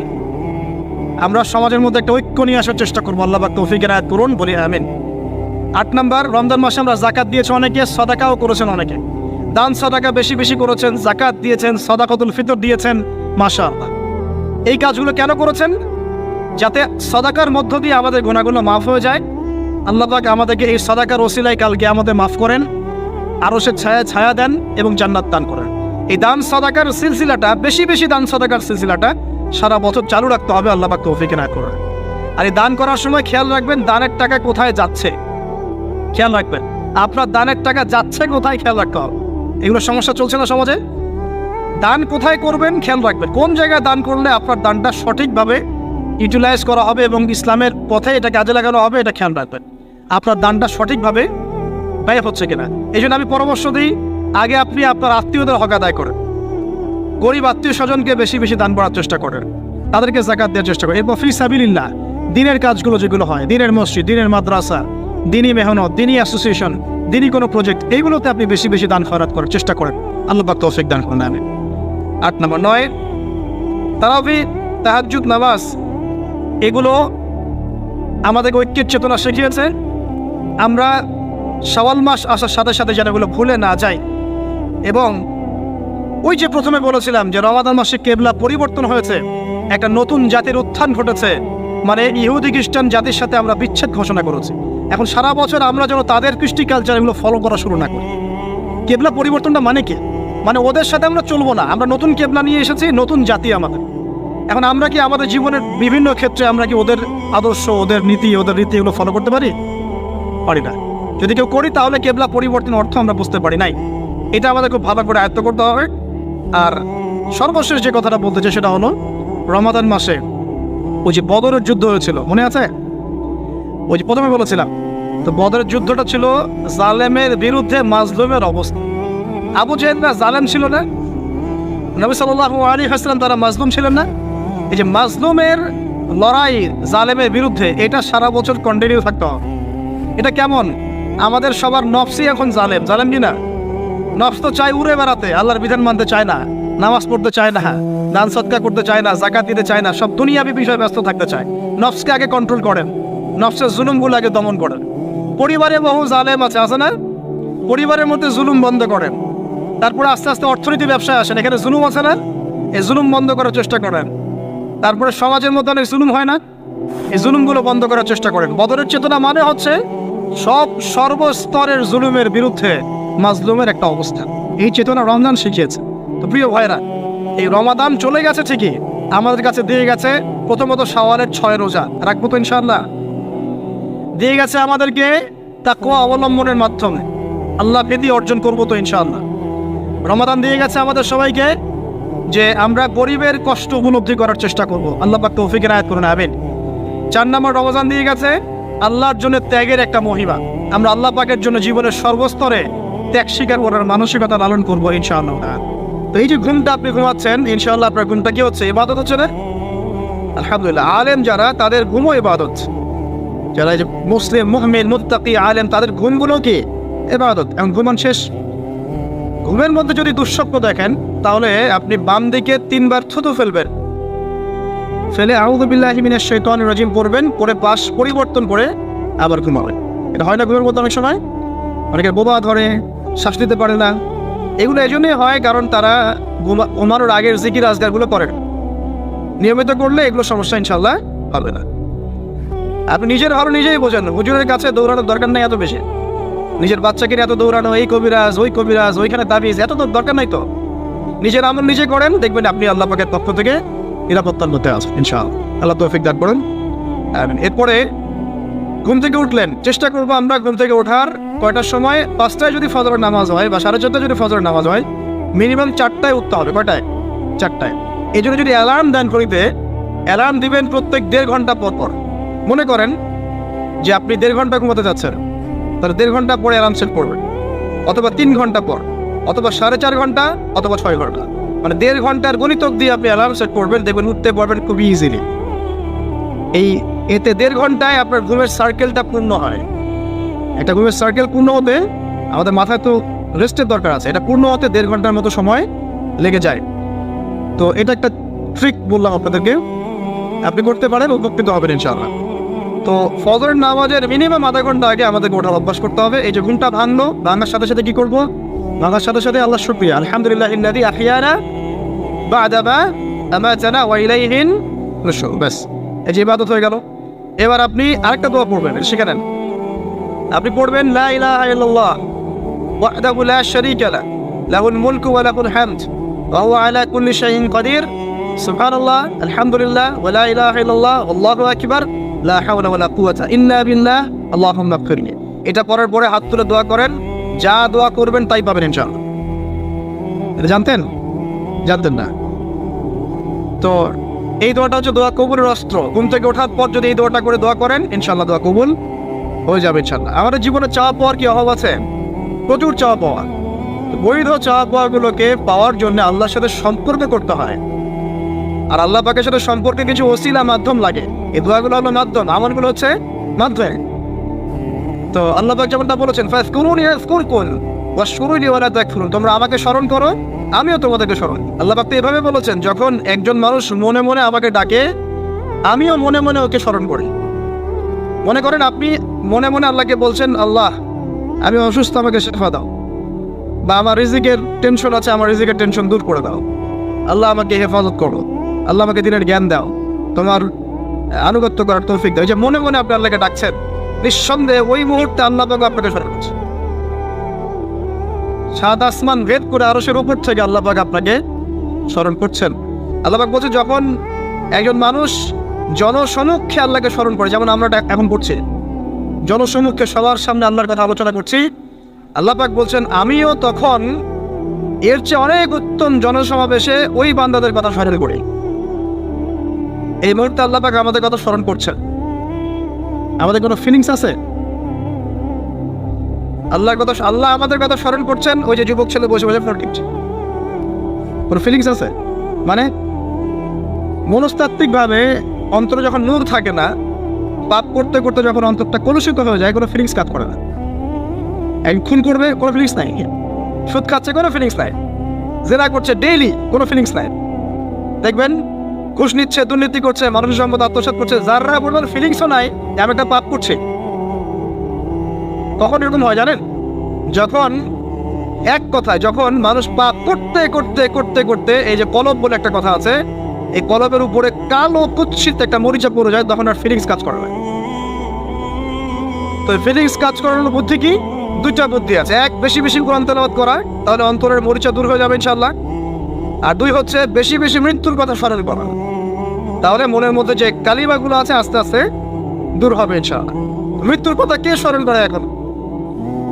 আমরা সমাজের মধ্যে একটা ঐক্য নিয়ে আসার চেষ্টা করবো। আল্লাহ পাক তৌফিক এনায়েত করুন, বলি আমিন। 8 নম্বর, রমজান মাসে আমরা যাকাত দিয়েছি অনেকে, সাদাকাও করেছেন অনেকে। দান সাদাকা বেশি বেশি করেছেন, যাকাত দিয়েছেন, সাদাকাতুল ফিতর দিয়েছেন, মাশাআল্লাহ। এই কাজগুলো কেন করেছেন? যাতে সাদাকার মধ্য দিয়ে আমাদের গুনাহগুলো মাফ হয়ে যায়। আল্লাহ পাক আমাদেরকে এই সাদাকার ওসিলায় কালকে আমাদের মাফ করেন, আরশের ছায়া দেন এবং জান্নাত দান করেন। এই দান সাদাকার সিলসিলাটা, বেশি বেশি দান সাদাকার সিলসিলাটা সারা বছর চালু রাখতে হবে, আল্লাহ পাক তৌফিক এনায়েত করুন। আর এই দান করার সময় খেয়াল রাখবেন দানের টাকা কোথায় যাচ্ছে, খেয়াল রাখবেন আপনার দানের টাকা যাচ্ছে কোথায়, খেয়াল রাখতে হবে। এগুলো সমস্যা চলছে না সমাজে? দান কোথায় করবেন খেয়াল রাখবেন, কোন জায়গায় দান করলে আপনার দানটা সঠিকভাবে ইউটিলাইজ করা হবে এবং ইসলামের পথে এটা কাজে লাগানো হবে, এটা খেয়াল রাখবেন। আপনার দানটা সঠিকভাবে ব্যয় হচ্ছে কিনা। এই জন্য আমি পরামর্শ দিই, আগে আপনি আপনার আত্মীয়দের হক আদায় করেন। গরিব আত্মীয় স্বজনকে বেশি বেশি দান করার চেষ্টা করেন, তাদেরকে যাকাত দেওয়ার চেষ্টা করেন। এরপর ফি সাবিলিল্লাহ, দিনের কাজগুলো যেগুলো হয়, দিনের মসজিদ, দিনের মাদ্রাসা, দিনী মেহনত, দিনী অ্যাসোসিয়েশন, দিনী কোনো প্রজেক্ট, এইগুলোতে আপনি বেশি বেশি দান খয়রাত করার চেষ্টা করেন। আল্লাহ পাক তৌফিক দান করেন, আমিন। 8 নম্বর 9, তারাবি, তাহাজ্জুদ নামাজ, এগুলো আমাদেরকে ঐক্যের চেতনা শিখিয়েছে। আমরা শাওয়াল মাস আসার সাথে সাথে যেন এগুলো ভুলে না যাই। এবং ওই যে প্রথমে বলেছিলাম যে রমাদান মাসে কেবলা পরিবর্তন হয়েছে, একটা নতুন জাতির উত্থান ঘটেছে, মানে ইহুদি খ্রিস্টান জাতির সাথে আমরা বিচ্ছেদ ঘোষণা করেছি। এখন সারা বছর আমরা যেন তাদের কৃষ্টি কালচার এগুলো ফলো করা শুরু না করি। কেবলা পরিবর্তনটা মানে কি? মানে ওদের সাথে আমরা চলবো না, আমরা নতুন কেবলা নিয়ে এসেছি, নতুন জাতি আমাদের। এখন আমরা কি আমাদের জীবনের বিভিন্ন ক্ষেত্রে আমরা কি ওদের আদর্শ, ওদের নীতি, ওদের রীতি এগুলো ফলো করতে পারি? পারি না। যদি কেউ করি তাহলে কেবলা পরিবর্তন অর্থ আমরা বুঝতে পারি নাই। এটা আমাদের খুব ভালো করে আয়ত্ত করতে হবে। আর সর্বশেষ যে কথাটা বলতে চাই সেটা হলো, রমাদান মাসে ওই যে বদরের যুদ্ধ হয়েছিল, মনে আছে? ওই যে প্রথমে বলেছিলাম, তো বদরের যুদ্ধটা ছিল জালেমের বিরুদ্ধে মাজলুমের অবস্থা। আবু জেহেলরা জালেম ছিল না, নবী সাল্লাল্লাহু আলাইহি ওয়াসাল্লাম তারা মাজলুম ছিলেন না। এই যে মাজলুমের লড়াই জালেমের বিরুদ্ধে, এটা সারা বছর কন্টিনিউ থাকতে হবে। এটা কেমন? আমাদের সবার নফসই এখন জালেম, জালেম কি না? নফস তো চাই উড়ে বেড়াতে, আল্লাহর বিধান মানতে চায় না, নামাজ পড়তে চায় না, দান সদকা করতে চায় না, যাকাত দিতে চায় না, সব দুনিয়াবি বিষয়ে ব্যস্ত থাকতে চায়। নফসকে আগে কন্ট্রোল করেন, নফসের জুলুমগুলো আগে দমন করেন। পরিবারে বহু জালেম আছে না? পরিবারের মধ্যে জুলুম বন্ধ করেন। তারপরে আস্তে আস্তে অর্থনীতি ব্যবসায় আসেন, এখানে জুলুম আছে না? এই জুলুম বন্ধ করার চেষ্টা করেন। তারপরে সমাজের মধ্যে অনেক জুলুম হয় না? এই জুলুমগুলো বন্ধ করার চেষ্টা করেন। বদরের চেতনা মানে হচ্ছে সর্বস্তরের জুলুমের বিরুদ্ধে মাজলুমের একটা অবস্থান। এই চেতনা রমজান শিখিয়েছে। তো প্রিয় ভাইরা, এই রমাদান চলে গেছে ঠিকই, আমাদের কাছে দিয়ে গেছে প্রথমত শাওয়ালের 6 রোজা, রাখবো তো ইনশাআল্লাহ। দিয়ে গেছে আমাদেরকে তাকওয়া অবলম্বনের মাধ্যমে আল্লাহ ভীতি অর্জন করবো তো ইনশাআল্লাহ। রমাদান দিয়ে গেছে আমাদের সবাইকে যে আমরা গরিবের কষ্ট উপলব্ধি করার চেষ্টা করব। আল্লাহ পাক তৌফিক এনায়েত করুন, আমিন। 4 নম্বর রমজান দিয়ে গেছে আল্লাহর জন্য ত্যাগের একটা মহিমা। আমরা আল্লাহ পাকের জন্য জীবনের সর্বস্তরে ত্যাগ স্বীকার করার মানসিকতা লালন করবো ইনশাআল্লাহ। তো এই যে ঘুমটা আপনি ঘুমাচ্ছেন, ইনশাআল্লাহ আপনার ঘুমটা কি হচ্ছে? ইবাদত হচ্ছে না? আলহামদুলিল্লাহ। আলেম যারা, তাদের ঘুমও ইবাদত। যারা এই যে মুসলিম, মুমিন, মুত্তাকি, আলেম, তাদের ঘুমগুলো কি ইবাদত। এখন ঘুমান শেষ, ঘুমের মধ্যে যদি দুঃস্বপ্ন দেখেন তাহলে আপনি বাম দিকে 3 বার থুতু ফেলবেন, ফেলে আউযু বিল্লাহি মিনাশ শাইতানির রাজিম পড়বেন, পরে পাশ পরিবর্তন করে আবার ঘুমাবেন। এটা হয় না ঘুমের মধ্যে অনেক সময়? অনেকের বোবা ধরে, শ্বাস নিতে পারে না। এগুলো এই জন্যই হয় কারণ তারা ঘুমানোর আগের জিকির আজগারগুলো করেন। নিয়মিত করলে এগুলো সমস্যা ইনশাআল্লাহ হবে না। আপনি নিজের ভালো নিজেই বোঝেন, হুজুরের কাছে দৌড়ানোর দরকার নাই এত বেশি। নিজের বাচ্চাকে এত দৌড়ানো, এই কবিরাজ, ওই কবিরাজ, ওইখানে তাবিজ, এত তো দরকার নাই। তো নিজের আমল নিজে করেন, দেখবেন আপনি আল্লাহ পাকের পক্ষ থেকে নিরাপত্তার মধ্যে আছেন ইনশাআল্লাহ। আল্লাহ তৌফিক দান করুন। এরপরে ঘুম থেকে উঠলেন, চেষ্টা করবো আমরা ঘুম থেকে ওঠার কয়টার সময়? 5টায় যদি ফজরের নামাজ হয় বা 4:30 যদি ফজরের নামাজ হয়, মিনিমাম 4টায় উঠতে হবে। কয়টায়? 4টায়। এই জন্য যদি অ্যালার্ম দেন করিতে, অ্যালার্ম দিবেন প্রত্যেক 1.5 ঘন্টা পর পর। মনে করেন যে আপনি 1.5 ঘন্টা ঘুমাতে যাচ্ছেন, তাহলে 1.5 ঘন্টা পরে অ্যালার্ম সেট করবেন, অথবা 3 ঘন্টা পর, অথবা 4.5 ঘন্টা, অথবা 6 ঘন্টা। মানে 1.5 ঘন্টার গণিতক দিয়ে আপনি অ্যালার্ম সেট করবেন, দেখবেন উঠতে পারবেন খুবই ইজিলি। এতে 1.5 ঘন্টায় আপনার ঘুমের সার্কেলটা পূর্ণ হয়। একটা ঘুমের সার্কেল পূর্ণ হতে আমাদের মাথায় তো রেস্টের দরকার আছে, এটা পূর্ণ হতে 1.5 ঘন্টার মতো সময় লেগে যায়। তো এটা একটা ট্রিক বললাম আপনাদেরকে, আপনি করতে পারেন, উপকৃত হবেন ইনশাআল্লাহ। তো ফজরের নামাজের মিনিমাম আধা ঘন্টা আগে আমাদেরকে ওঠার অভ্যাস করতে হবে। এই যে ঘুমটা ভাঙার সাথে সাথে কি করব? ভাঙার সাথে সাথে আল্লাহ শুকরিয়া, আলহামদুলিল্লাহিল্লাযী আহইয়ানা বা'দা মা আমাতানা ওয়া ইলাইহিন নুশুর। ব্যাস, এই যে ইবাদত হয়ে গেল। এবার আপনি আরেকটা দোয়া পড়বেন, শিখে নেন। আপনি পড়বেন লা ইলাহা ইল্লাল্লাহ ওয়াহদাহু লা শারীকা লাহু লাহুল মুলকু ওয়া লাহুল হামদ ওয়া হুয়া আলা কুল্লি শাইইন কাদির সুবহানাল্লাহ আলহামদুলিল্লাহ ওয়া লা ইলাহা ইল্লাল্লাহ আল্লাহু আকবার লা হাওলা ওয়া লা কুওয়াতা ইল্লা বিল্লাহ আল্লাহুম্মা ইগফিরলি। এটা পড়ার পরে হাত তুলে দোয়া করেন, যা দোয়া করবেন তাই পাবেন ইনশাআল্লাহ। এটা জানতেন? জানতেন না? তো এই দোয়াটা হচ্ছে দোয়া কবুলের অস্ত্র। ঘুম থেকে ওঠার পর যদি এই দোয়াটা করে দোয়া করেন, ইনশাআল্লাহ দোয়া কবুল হয়ে যাবে ইনশাআল্লাহ। আমাদের জীবনে চাওয়া পাওয়ার কি অভাব আছে? প্রচুর চাওয়া পাওয়া। বৈধ চাওয়া পাওয়াগুলোকে পাওয়ার জন্য আল্লাহর সাথে সম্পর্ক করতে হয়, আর আল্লাহ পাকের সাথে সম্পর্কে কিছু ওসিলা মাধ্যম লাগে। এই দোয়াগুলো হলো মাধ্যম, আমলগুলো হচ্ছে মাধ্যম। তো আল্লাহ পাক যেমনটা বলেছেন, ফাযকুরুনি আযকুরকুম ওয়াশকুরুলি ওয়ালা তাকফুরুন, তোমরা আমাকে স্মরণ করো আমিও তোমাদেরকে স্মরণ। আল্লাহ পাক তো এভাবে বলেছেন, যখন একজন মানুষ মনে মনে আমাকে ডাকে আমিও মনে মনে ওকে স্মরণ করি। মনে করেন আপনি মনে মনে আল্লাহকে বলছেন, আল্লাহ আমি অসুস্থ, আমাকে শেফা দাও, বা আমার রিজিকের টেনশন আছে, আমার রিজিকের টেনশন দূর করে দাও, আল্লাহ আমাকে হেফাজত করো, আল্লাহ আমাকে দিনের জ্ঞান দাও, তোমার আনুগত্য করার তৌফিক দাও। যে মনে মনে আপনি আল্লাহকে ডাকছেন, নিঃসন্দেহে ওই মুহূর্তে আল্লাহ পাক আপনাকে স্মরণ করছে। সাত আসমান ভেদ করে আরশের উপর থেকে আল্লাহ পাক আপনাকে স্মরণ করছেন। আল্লাহ পাক বলছে, যখন একজন মানুষ জনসমক্ষে আল্লাহকে স্মরণ করে, যেমন আমরা এখন করছি, জনসমক্ষে সবার সামনে আল্লাহর কথা আলোচনা করছি, আল্লাহ পাক বলছেন আমিও তখন এর চেয়ে অনেক উত্তম জনসমাবেশে ওই বান্দাদের কথা স্মরণ করি। এই মুহূর্তে আল্লাহ পাক আমাদের কথা স্মরণ করছেন, আমাদের কোনো ফিলিংস আছে? আল্লাহ আমাদের কথা স্মরণ করছেন, ওই যে যুবক ছেলে বসে বসে ফোন টিপছে, কোনো ফিলিংস আছে? মানে মনস্তাত্ত্বিকভাবে অন্তরে যখন নূর থাকে না, পাপ করতে করতে যখন অন্তরটা কলুষিত হয়ে যায়, কোনো ফিলিংস কাজ করে না। খুন করবে, কোনো ফিলিংস নাই। সুদ খাচ্ছে, কোনো ফিলিংস নাই। জেনা করছে ডেইলি, কোনো ফিলিংস নাই। দেখবেন ঘুষ নিচ্ছে, দুর্নীতি করছে, মানুষের সম্পদ আত্মসাৎ করছে, যারা বলবেন ফিলিংসও নাই আমি একটা পাপ করছি। কখন এরকম হয় জানেন? যখন এক কথায় যখন মানুষ পাপ করতে করতে করতে করতে, এই যে কলব বলে একটা কথা আছে, এই কলবের উপরে কালো কুৎসিত একটা মরিচা পড়ে যায়, তখন আর ফিলিংস কাজ করে না। তো ফিলিংস কাজ করানোর বুদ্ধি কি? দুইটা বুদ্ধি আছে। এক, বেশি বেশি কোরআন তেলাওয়াত করা, তাহলে অন্তরের মরিচা দূর হয়ে যাবে ইনশাআল্লাহ। আর দুই হচ্ছে বেশি বেশি মৃত্যুর কথা স্মরণ করা, তাহলে মনের মধ্যে যে কালিমাগুলো আছে আস্তে আস্তে দূর হবে ইনশাআল্লাহ। মৃত্যুর কথা কে স্মরণ করে? এখন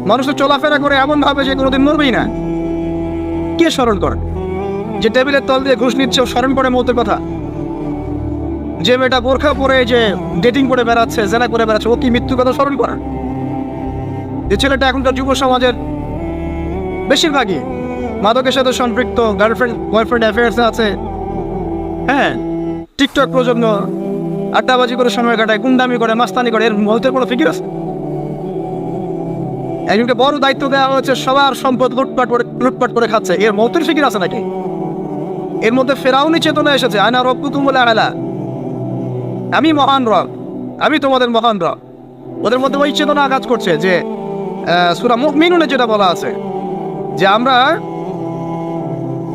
মানুষ তো চলাফেরা করে এমন ভাবে যে কোনোদিন মরবেই না। কে স্মরণ করে? যে টেবিলের তল দিয়ে ঘুষ নিচ্ছে ও স্মরণ করে মৌতের কথা? যে মেয়েটা বোরখা পরে যে ডেটিং করে বেড়াচ্ছে, জেনা করে বেড়াচ্ছে, ও কি মৃত্যুর কথা স্মরণ করে? যে ছেলেটা এখনকার যুব সমাজের বেশিরভাগই মাদকের সাথে সম্পৃক্ত, গার্লফ্রেন্ড বয়ফ্রেন্ড অ্যাফেয়ার্সে আছে, হ্যাঁ, টিকটক প্রজন্ম, আড্ডাবাজি করে সময় কাটায়, গুন্ডামি করে, মাস্তানি করে, এর মৌতের কোনো ফিকির আছে? একজনকে বড় দায়িত্ব দেওয়া হয়েছে, সবার সম্পদ লুটপাট করে খাচ্ছে, এর মৌতের ফিকির আছে নাকি? এর মধ্যে ফেরাউনি চেতনা এসেছে, আনা রব্বুকুম বলে আলা, আমি মহান রব, আমি তোমাদের মহান রব। ওদের মধ্যে ওই চেতনা কাজ করছে যে সূরা মুমিনুনে যেটা বলা আছে যে আমরা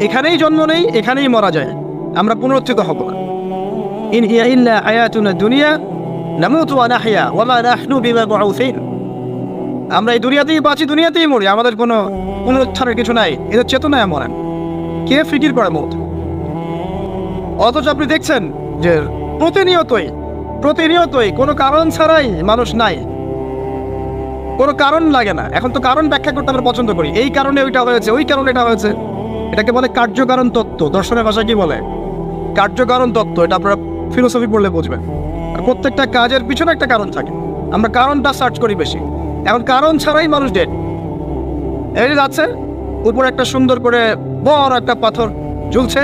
এখানেই জন্ম নেই, এখানেই মারা যায়, আমরা পুনরুত্থিত হব না। ইন হিয়া ইল্লা হায়াতুনা দুনিয়া নামুতু ওয়া নাহয়া ওয়া মা নাহনু বিমাবউসিন, আমরা এই দুনিয়াতেই বাঁচি, দুনিয়াতেই মরি, আমাদের কোনো পুনরুত্থানের কিছু নাই। এদের চেতনায় মরেন, কে ফিকির করে মত? অথচ আপনি দেখছেন যে প্রতিনিয়তই কোনো কারণ ছাড়াই মানুষ নাই, কোনো কারণ লাগে না। এখন তো কারণ ব্যাখ্যা করতে আমরা পছন্দ করি, এই কারণে ওইটা হয়েছে, ওই কারণে এটা হয়েছে। এটাকে বলে কার্যকারণ তত্ত্ব। দর্শনের ভাষা কি বলে? কার্যকারণ তত্ত্ব। এটা আপনারা ফিলোসফি পড়লে বুঝবেন। আর প্রত্যেকটা কাজের পিছনে একটা কারণ থাকে, আমরা কারণটা সার্চ করি বেশি। এখন কারণ ছাড়াই মানুষ ডেড। এই যাচ্ছে, উপরে একটা সুন্দর করে বড় একটা পাথর ঝুলছে,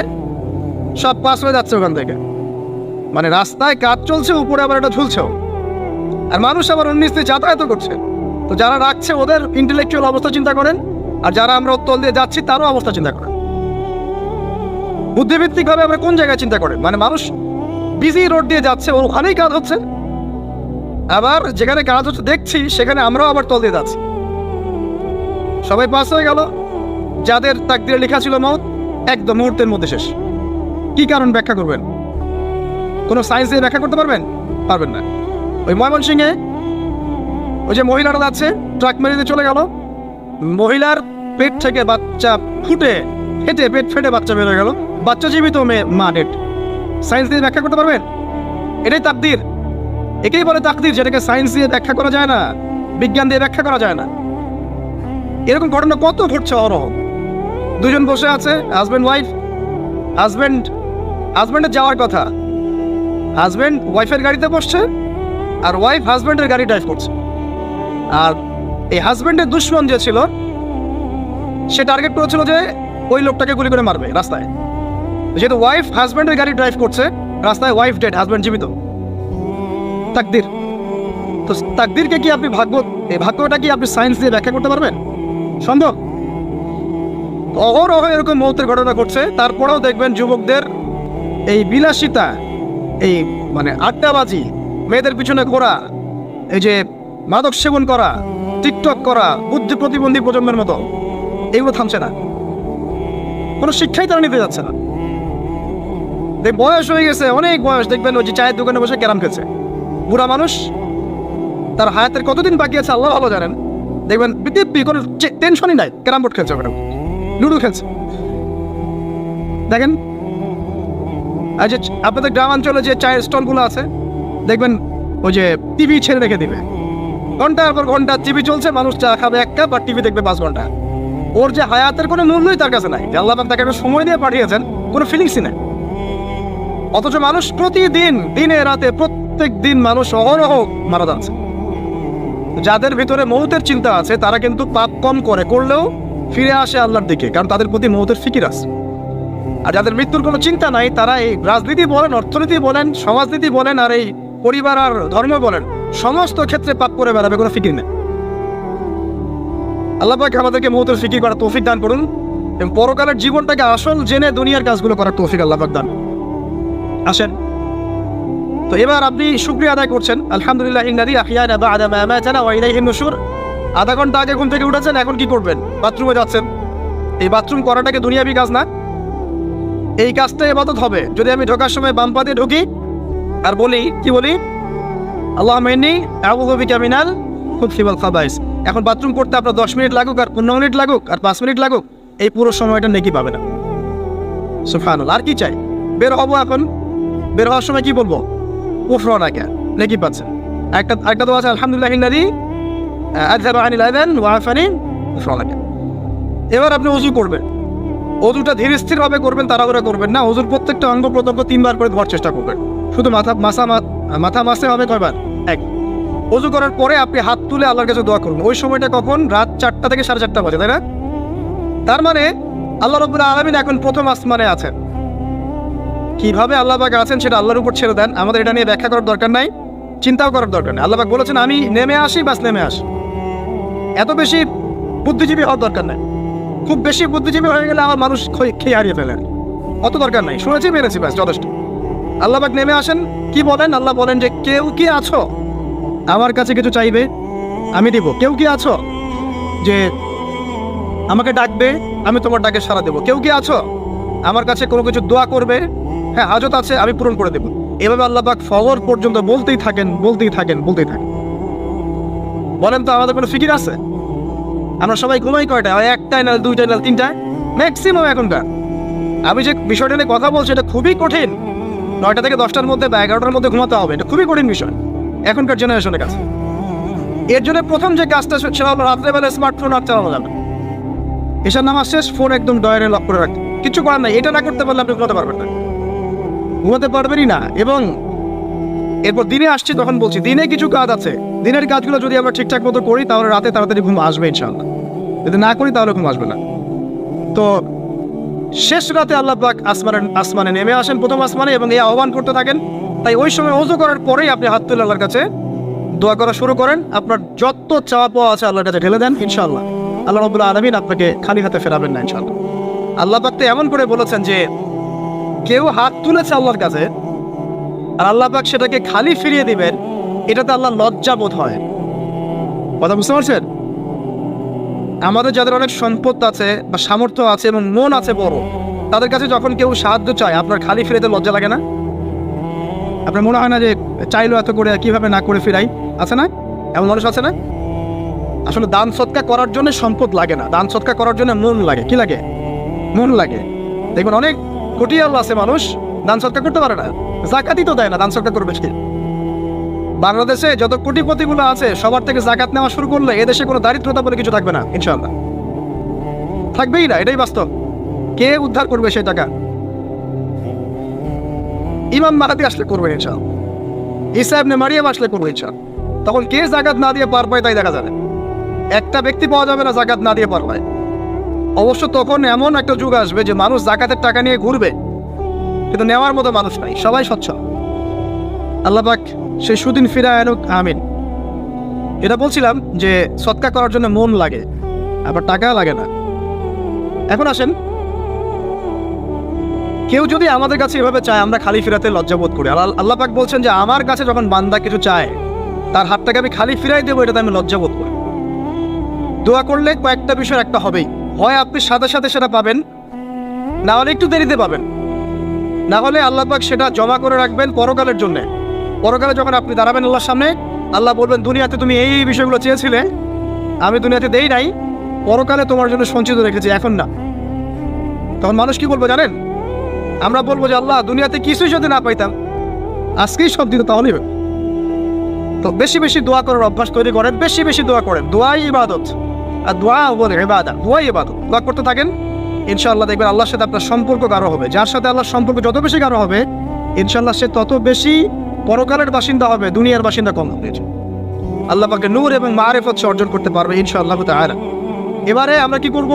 সব পাস হয়ে যাচ্ছে ওখান থেকে। মানে রাস্তায় কাজ চলছে, উপরে আবার এটা ঝুলছেও, আর মানুষ আবার অন্যস্তে যাতায়াত করছে। তো যারা রাখছে ওদের ইন্টেলেকচুয়াল অবস্থা চিন্তা করেন, আর যারা আমরা তল দিয়ে যাচ্ছি তারও অবস্থা চিন্তা করেন। বুদ্ধিভিত্তিকভাবে আমরা কোন জায়গায় চিন্তা করেন? মানে মানুষ বিজি রোড দিয়ে যাচ্ছে, ওখানেই কাজ হচ্ছে, আবার যেখানে কাজ হচ্ছে দেখছি সেখানে আমরাও আবার তল দিয়ে যাচ্ছি। সবাই পাস হয়ে গেল, যাদের তাকদিরে লেখা ছিল মওত একদম মুহূর্তের মধ্যে শেষ। কি কারণ ব্যাখ্যা করবেন? কোনো সায়েন্স দিয়ে ব্যাখ্যা করতে পারবেন? পারবেন না। ওই ময়মনসিংহে ওই যে মহিলারা যাচ্ছে, ট্রাক মেরে চলে গেল, মহিলার পেট থেকে বাচ্চা ফেটে পেট ফেটে বাচ্চা বের হয়ে গেল, বাচ্চা জীবিত, মা ডেড। সায়েন্স দিয়ে ব্যাখ্যা করতে পারবেন? এটাই তাকদির। একেই বলে তাকদির, যেটাকে সায়েন্স দিয়ে ব্যাখ্যা করা যায় না, বিজ্ঞান দিয়ে ব্যাখ্যা করা যায় না। এরকম ঘটনা কত ঘটছে অহরহ। দুজন বসে আছে, হাজব্যান্ড ওয়াইফ, হাজব্যান্ডের যাওয়ার কথা, হাজব্যান্ড ওয়াইফের গাড়িতে বসছে, আর ওয়াইফ হাজব্যান্ডের গাড়ি ড্রাইভ করছে। আর এই হাজব্যান্ডের দুশ্মন যে ছিল, সে টার্গেট করেছিল যে ওই লোকটাকে গুলি করে মারবে রাস্তায়। যেহেতু ওয়াইফ হাজব্যান্ডের গাড়ি ড্রাইভ করছে, রাস্তায় ওয়াইফ ডেড, হাজব্যান্ড জীবিত। তাকদির। তো তাকদিরকে কি আপনি এই ভাগ্যটা কি আপনি সায়েন্স দিয়ে ব্যাখ্যা করতে পারবেন? সম্ভব? অহরহ এরকম মৌতের ঘটনা ঘটছে, তারপরেও দেখবেন যুবকদের এই বিলাসিতা, এই মানে আড্ডাবাজি, মেয়েদের পিছনে ঘোরা, এই যে মাদক সেবন করা, টিকটক করা, বুদ্ধি প্রতিবন্ধী প্রজন্মের মতো, এগুলো থামছে না। কোনো শিক্ষাই তারা নিতে যাচ্ছে না। বয়স হয়ে গেছে, অনেক বয়স, দেখবেন ওই যে চায়ের দোকানে বসে ক্যারাম খেলছে। বুড়া মানুষ, তার হায়াতের কতদিন বাকি আছে আল্লাহ ভালো জানেন। দেখবেন দিব্যি কোনো টেনশনই নাই, ক্যারাম বোর্ড খেলছে, ওখানে লুডো খেলছে। দেখেন আর যে আপনাদের গ্রামাঞ্চলে যে চায়ের স্টলগুলো আছে, দেখবেন ওই যে টিভি ছেড়ে রেখে দিবে, ঘন্টার পর ঘন্টা টিভি চলছে, মানুষ চা খাবে 1 কাপ আর টিভি দেখবে 5 ঘন্টা। ওর যে হায়াতের কোনো মূল্যই তার কাছে নাই, আল্লাহ পাক তাকে একটা সময় দিয়ে পাঠিয়েছেন, কোনো ফিলিংসই নাই। অথচ মানুষ প্রতিদিন, দিনে রাতে, প্রত্যেক দিন মানুষ অহরহ মারা যাচ্ছে। যাদের ভিতরে মৌতের চিন্তা আছে তারা কিন্তু পাপ কম করলেও ফিরে আসে আল্লাহর দিকে, কারণ তাদের প্রতি মৌতের ফিকির আছে। আর যাদের মৃত্যুর কোনো চিন্তা নাই, তারা এই রাজনীতি বলেন, অর্থনীতি বলেন, সমাজনীতি বলেন, আর এই পরিবার আর ধর্ম বলেন, সমস্ত ক্ষেত্রে পাপ করে বেড়াবে, কোনো ফিকির নেই। আল্লাহ পাক আমাদেরকে মৌতের ফিকির করার তৌফিক দান করুন এবং পরকালের জীবনটাকে আসল জেনে দুনিয়ার কাজগুলো করার তৌফিক আল্লাহ পাক দান। আসেন, তো এবার আপনি শুকরিয়া আদায় করছেন, আলহামদুলিল্লাহ ইন্নাদি আহইয়ানা বা'দা মা আমাতানা ওয়া ইলাইহিন নুশুর। আধা ঘন্টা আগে ঘুম থেকে উঠেছেন, এখন কি করবেন? বাথরুমে যাচ্ছেন। এই বাথরুম করাটাকে দুনিয়াবি কাজ না, এই কাজটা ইবাদত হবে যদি আমি ঢোকার সময় বাম পা দিয়ে ঢুকি আর বলি, কি বলি? আল্লাহুম্মা ইন্নী আউযু বিকা মিনাল খুবসি ওয়াল খাবাইস। এখন বাথরুম করতে আপনার 10 মিনিট লাগুক আর 15 মিনিট লাগুক আর 5 মিনিট লাগুক, এই পুরো সময়টা নেকি পাবে না। সুবহানাল্লাহ। আর কি চাই? বের হবো, এখন বের হওয়ার সময় কি বলবো? উফরানাকা, নেকি পাচ্ছেন। একটা দোয়া আছে, আলহামদুলিল্লাহ ইল্লাযী আযহাবা আনিল আযান ওয়া আফানি উফরানাকা। এবার আপনি ওযু করবেন। ওযুটা ধীরে স্থিরভাবে করবেন, তাড়াহুড়া করবেন না। ওযুর প্রত্যেকটা অঙ্গ প্রত্যঙ্গ 3 বার করে ধোয়ার চেষ্টা করবেন। শুধু মাথা মাসে হবে কয়বার? 1। ওযু করার পরে আপনি হাত তুলে আল্লাহর কাছে দোয়া করুন। ওই সময়টা কখন? রাত 4টা থেকে 4:30 বাজে, তাই না? তার মানে আল্লাহ রাব্বুল আলামিন এখন প্রথম আসমানে আছেন। কিভাবে আল্লাহ পাক আছেন সেটা আল্লাহর উপর ছেড়ে দেন, আমাদের এটা নিয়ে ব্যাখ্যা করার দরকার নাই, চিন্তাও করার দরকার নেই। আল্লাহ পাক বলেছেন আমি নেমে আসি, বাস নেমে আসি। এত বেশি বুদ্ধিজীবী হওয়ার দরকার নাই। খুব বেশি বুদ্ধিজীবী হয়ে গেলে আমার মানুষ খেয়ে হারিয়ে ফেলে, অত দরকার নাই। শুনেছি, মেরেছি, ব্যাস যথেষ্ট। আল্লাহ পাক নেমে আসেন, কি বলেন? আল্লাহ বলেন যে কেউ কি আছো আমার কাছে কিছু চাইবে, আমি দিব। কেউ কি আছো যে আমাকে ডাকবে, আমি তোমার ডাকে সাড়া দেবো? কেউ কি আছো আমার কাছে কোনো কিছু দোয়া করবে? হ্যাঁ, হাজত আছে, আমি পূরণ করে দেবো। এভাবে আল্লাহ পাক ফজর পর্যন্ত বলতেই থাকেন। বলেন তো আমাদের কোনো ফিকির আছে? আমরা সবাই ঘুমাই কয়টা? 1টায় না 2টায় না 3টায় ম্যাক্সিমাম এখনকার। আমি যে বিষয়টা নিয়ে কথা বলছি এটা খুবই কঠিন। 9টা থেকে 10টার মধ্যে বা 11টার মধ্যে ঘুমাতে হবে, এটা খুবই কঠিন বিষয় এখনকার জেনারেশনের কাছে। এর জন্য প্রথম যে কাজটা সেটা হলো রাত্রেবেলা স্মার্টফোন আর চালানো যাবে। এসব নামাজ শেষ, ফোন একদম ডয়ারে লক করে রাখতে, কিছু করার নাই। এটা না করতে পারলে আপনি ঘুমাতে পারবেনই না। এবং এরপর দিনে আসছি, তখন বলছি দিনে কিছু কাজ আছে, দিনের কাজগুলো যদি আমরা ঠিকঠাক মতো করি তাহলে রাতে তাড়াতাড়ি ঘুম আসবে ইনশাআল্লাহ। যদি না করি তাহলে ঘুম আসবে না। তো শেষ রাতে আল্লাহ পাক আসমানে নেমে আসেন, প্রথম আসমানে, এবং এই আহ্বান করতে থাকেন। তাই ওই সময় ওযু করার পরেই আপনি হাত তুলে আল্লাহর কাছে দোয়া করা শুরু করেন। আপনার যত চাওয়া পাওয়া আছে আল্লাহর কাছে ঢেলে দেন, ইনশাআল্লাহ আল্লাহ রাব্বুল আলামিন আপনাকে খালি হাতে ফেরাবেন না ইনশাআল্লাহ। আল্লাহ পাক তো এমন করে বলেছেন যে কেউ হাত তুলেছে আল্লাহর কাছে আর আল্লাহ পাক সেটাকে খালি ফিরিয়ে দিবেন, এটাতে আল্লাহ লজ্জা বোধ হয়। কথা বুঝতে পারছেন? আমাদের যাদের অনেক সম্পদ আছে বা সামর্থ্য আছে এবং মন আছে বড়, তাদের কাছে যখন কেউ সাহায্য চায় আপনার খালি ফিরেতে লজ্জা লাগে না? আপনার মনে হয় না যে চাইলো এত করে কিভাবে না করে ফিরাই? আছে না এমন মানুষ? আছে না? আসলে দান সৎকার করার জন্য সম্পদ লাগে না, দান সৎকার করার জন্য মন লাগে। কি লাগে? মন লাগে। দেখবেন অনেক কোটি আল্লাহ আছে মানুষ দান সৎকার করতে পারে না, জাকাতই তো দেয় না, দান সৎকার করবে কি? বাংলাদেশে যত কোটিপতিগুলো আছে সবার থেকে জাকাত নেওয়া শুরু করলে এদেশে কোনো দারিদ্রতা বলে কিছু থাকবে না ইনশাআল্লাহ, থাকবেই না। এটাই বাস্তব। কে উদ্ধার করবে সেই টাকা? ইমাম মাহাদি আসলে করবে ইনশাআল্লাহ, ঈসা ইবনে মারিয়াম আসলে করবে ইনশাআল্লাহ। তখন কে জাকাত না দিয়ে পার পায় তাই দেখা যাবে। একটা ব্যক্তি পাওয়া যাবে না জাকাত না দিয়ে পার পায়। অবশ্য তখন এমন একটা যুগ আসবে যে মানুষ যাকাতের টাকা নিয়ে ঘুরবে, কিন্তু নেওয়ার মতো মানুষ নাই, সবাই সচ্ছল। আল্লাহ পাক সেই সুদিন ফিরায় আনুক, আমিন। এটা বলছিলাম যে সদকা করার জন্য মন লাগে, আবার টাকা লাগে না। এখন আসেন, কেউ যদি আমাদের কাছে এভাবে চায়, আমরা খালি ফিরাতে লজ্জাবোধ করি। আল্লাহ পাক বলছেন যে আমার কাছে যখন বান্দা কিছু চায়, তার হাতটাকে আমি খালি ফিরাই দেবো, এটাতে আমি লজ্জাবোধ করি। দোয়া করলে কয়েকটা বিষয় একটা হবেই, হয় আপনি সাথে সাথে সেটা পাবেন, না হলে একটু দেরিতে পাবেন, না হলে আল্লাহ পাক সেটা জমা করে রাখবেন পরকালের জন্যে। পরকালে যখন আপনি দাঁড়াবেন আল্লাহর সামনে, আল্লাহ বলবেন দুনিয়াতে তুমি এই বিষয়গুলো চেয়েছিলে, আমি দুনিয়াতে দেই নাই, পরকালে তোমার জন্য সঞ্চিত রেখেছি, এখন না। তখন মানুষ কি বলবো জানেন? আমরা বলবো যে আল্লাহ দুনিয়াতে কিছুই যদি না পাইতাম, আজকেই সব দিত, তাহলেই হবে। তো বেশি বেশি দোয়া করার অভ্যাস তৈরি করেন, বেশি বেশি দোয়া করেন। দোয়াই ইবাদত, আর দোয়া বলে ইবাদত, দোয়াই ইবাদত। দোয়া করতে থাকেন, ইনশাআল্লাহ দেখবেন আল্লাহর সাথে আপনার সম্পর্ক গাঢ় হবে। যার সাথে আল্লাহর সম্পর্ক যত বেশি গাঢ় হবে, ইনশাআল্লাহ সে তত বেশি পরকালের বাসিন্দা হবে, দুনিয়ার বাসিন্দা কম হবে। আল্লাহ পাকে নূর এবং মারিফত অর্জন করতে পারবে ইনশাআল্লাহ তাআলা। এবারে আমরা কি করব?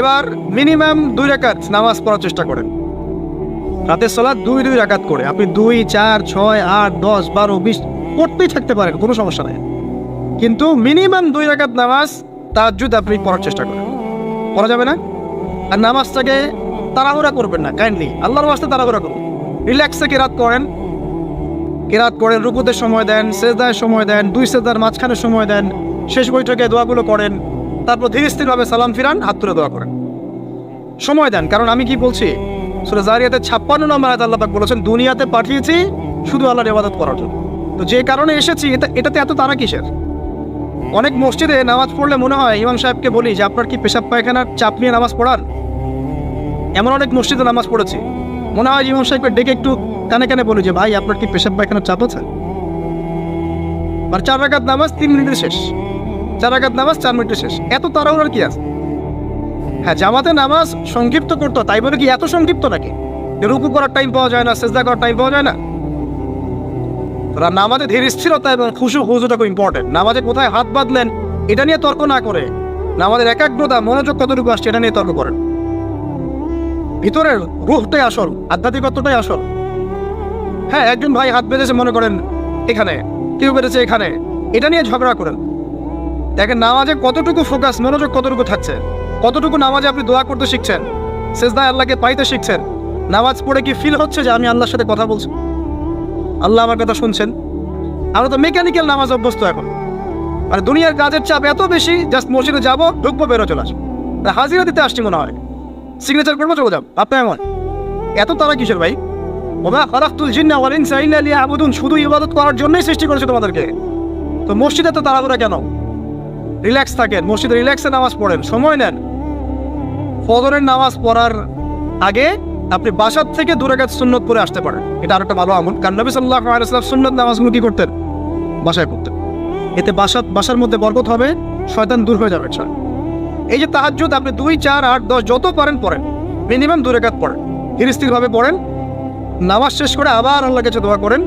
এবার মিনিমাম 2 রাকাত নামাজ পড়ার চেষ্টা করেন। রাতের সালাত 2 রাকাত করে আপনি 2, 4, 6, 8, 10, 12, 20 করতেই থাকতে পারেন, কোনো সমস্যা নাই। কিন্তু মিনিমাম 2 রাকাত নামাজ তাহাজ্জুদ আপনি পড়ার চেষ্টা করেন। পড়া যাবে না? আর নামাজটাকে তাড়াহুড়া করবেন না, কাইন্ডলি আল্লাহর ওয়াস্তে তাড়াহুড়া করুন। রিল্যাক্সে কেরাত করেন, রুকুতে সময় দেন, সেজদায় সময় দেন, 2 সেজদার মাঝখানে সময় দেন, শেষ বৈঠকে দোয়াগুলো করেন, তারপর ধীরে স্থিরভাবে সালাম ফিরান, হাত তুলে দোয়া করেন, সময় দেন। কারণ আমি কি বলছি, সূরা যারিয়াতে 56 নম্বর আয়াতে আল্লাহ পাক বলেছেন দুনিয়াতে পাঠিয়েছি শুধু আল্লাহর ইবাদত করার জন্য। তো যে কারণে এসেছি, এটাতে এত তাড়া কিসের? অনেক মসজিদে নামাজ পড়লে মনে হয় ইমাম সাহেবকে বলি যে আপনার কি পেশাব পায়খানার চাপ নিয়ে নামাজ পড়ান? এমন অনেক মসজিদে নামাজ পড়েছি, মনে হয় ইমাম সাহেবকে ডেকে একটু কানে কানে বলি যে ভাই আপনার কি পেশাব পায়খানার চাপ আছে? আর 4 রাকাত নামাজ 3 মিনিটে শেষ, 4 রাকাত নামাজ 4 মিনিটে শেষ, এত তাড়াহুড়ার কি আছে? হ্যাঁ, জামাতে নামাজ সংক্ষিপ্ত করতো, তাই বলে কি এত সংক্ষিপ্ত নাকি? রুকু করার টাইম পাওয়া যায় না, সেজদা করার টাইম পাওয়া যায় না? নামাজে ধীর স্থিরতা এবং খুশুটা খুব ইম্পর্টেন্ট। নামাজে কোথায় হাত বাঁধলেন এটা নিয়ে তর্ক না করে, নামাজের একাগ্রতা, মনোযোগ কতটুকু আসছে এটা নিয়ে তর্ক করেন। ভিতরের রূহটাই আসল, আধ্যাত্মিকত্বটাই আসল। হ্যাঁ, একজন ভাই হাত বেঁধেছে মনে করেন এখানে, কেউ বেঁধেছে এখানে, এটা নিয়ে ঝগড়া করেন। দেখেন নামাজে কতটুকু ফোকাস, মনোযোগ কতটুকু থাকছে, কতটুকু নামাজে আপনি দোয়া করতে শিখছেন, সেজদায় আল্লাহকে পাইতে শিখছেন। নামাজ পড়ে কি ফিল হচ্ছে যে আমি আল্লাহর সাথে কথা বলছি, আল্লাহ আমার কথা শুনছেন? আমরা তো মেকানিক্যাল নামাজ অভ্যস্ত এখন। মানে দুনিয়ার কাজের চাপ এত বেশি, জাস্ট মসজিদে যাবো, ঢুকবো, বেরো, চলে আসবো, হাজিরা দিতে আসছি মনে হয়, সিগনেচার করবো, চলে যাবো। আপনার এমন এত তারা কিসের ভাই? ওমা খালাকতুল জিন্না ওয়াল ইনসা ইল্লা লিয়াবুদুন, শুধু ইবাদত করার জন্যই সৃষ্টি করেছে তোমাদেরকে। তো মসজিদে তো তাড়াহুড়া কেন? রিল্যাক্স থাকেন, মসজিদে রিল্যাক্সে নামাজ পড়েন, সময় নেন। ফজরের নামাজ পড়ার আগে আপনি বাসার থেকে 2 রাকাত সুন্নত পড়ে আসতে পারেন, এটা আরেকটা ভালো আমল। কারণ নবী সাল্লাল্লাহু আলাইহি ওয়াসাল্লাম সুন্নত নামাজগুলো কি করতেন? বাসায় পড়তেন। এতে বাসার মধ্যে বরকত হবে, শয়তান দূর হয়ে যাবে। এই যে তাহাজ্জুদ আপনি 2, 4, 8, 10 যত পারেন পড়েন, মিনিমাম 2 রাকাত পড়েন, ধীর স্থিরভাবে পড়েন। নামাজ শেষ করে আবার আল্লাহর কাছে দোয়া করেন,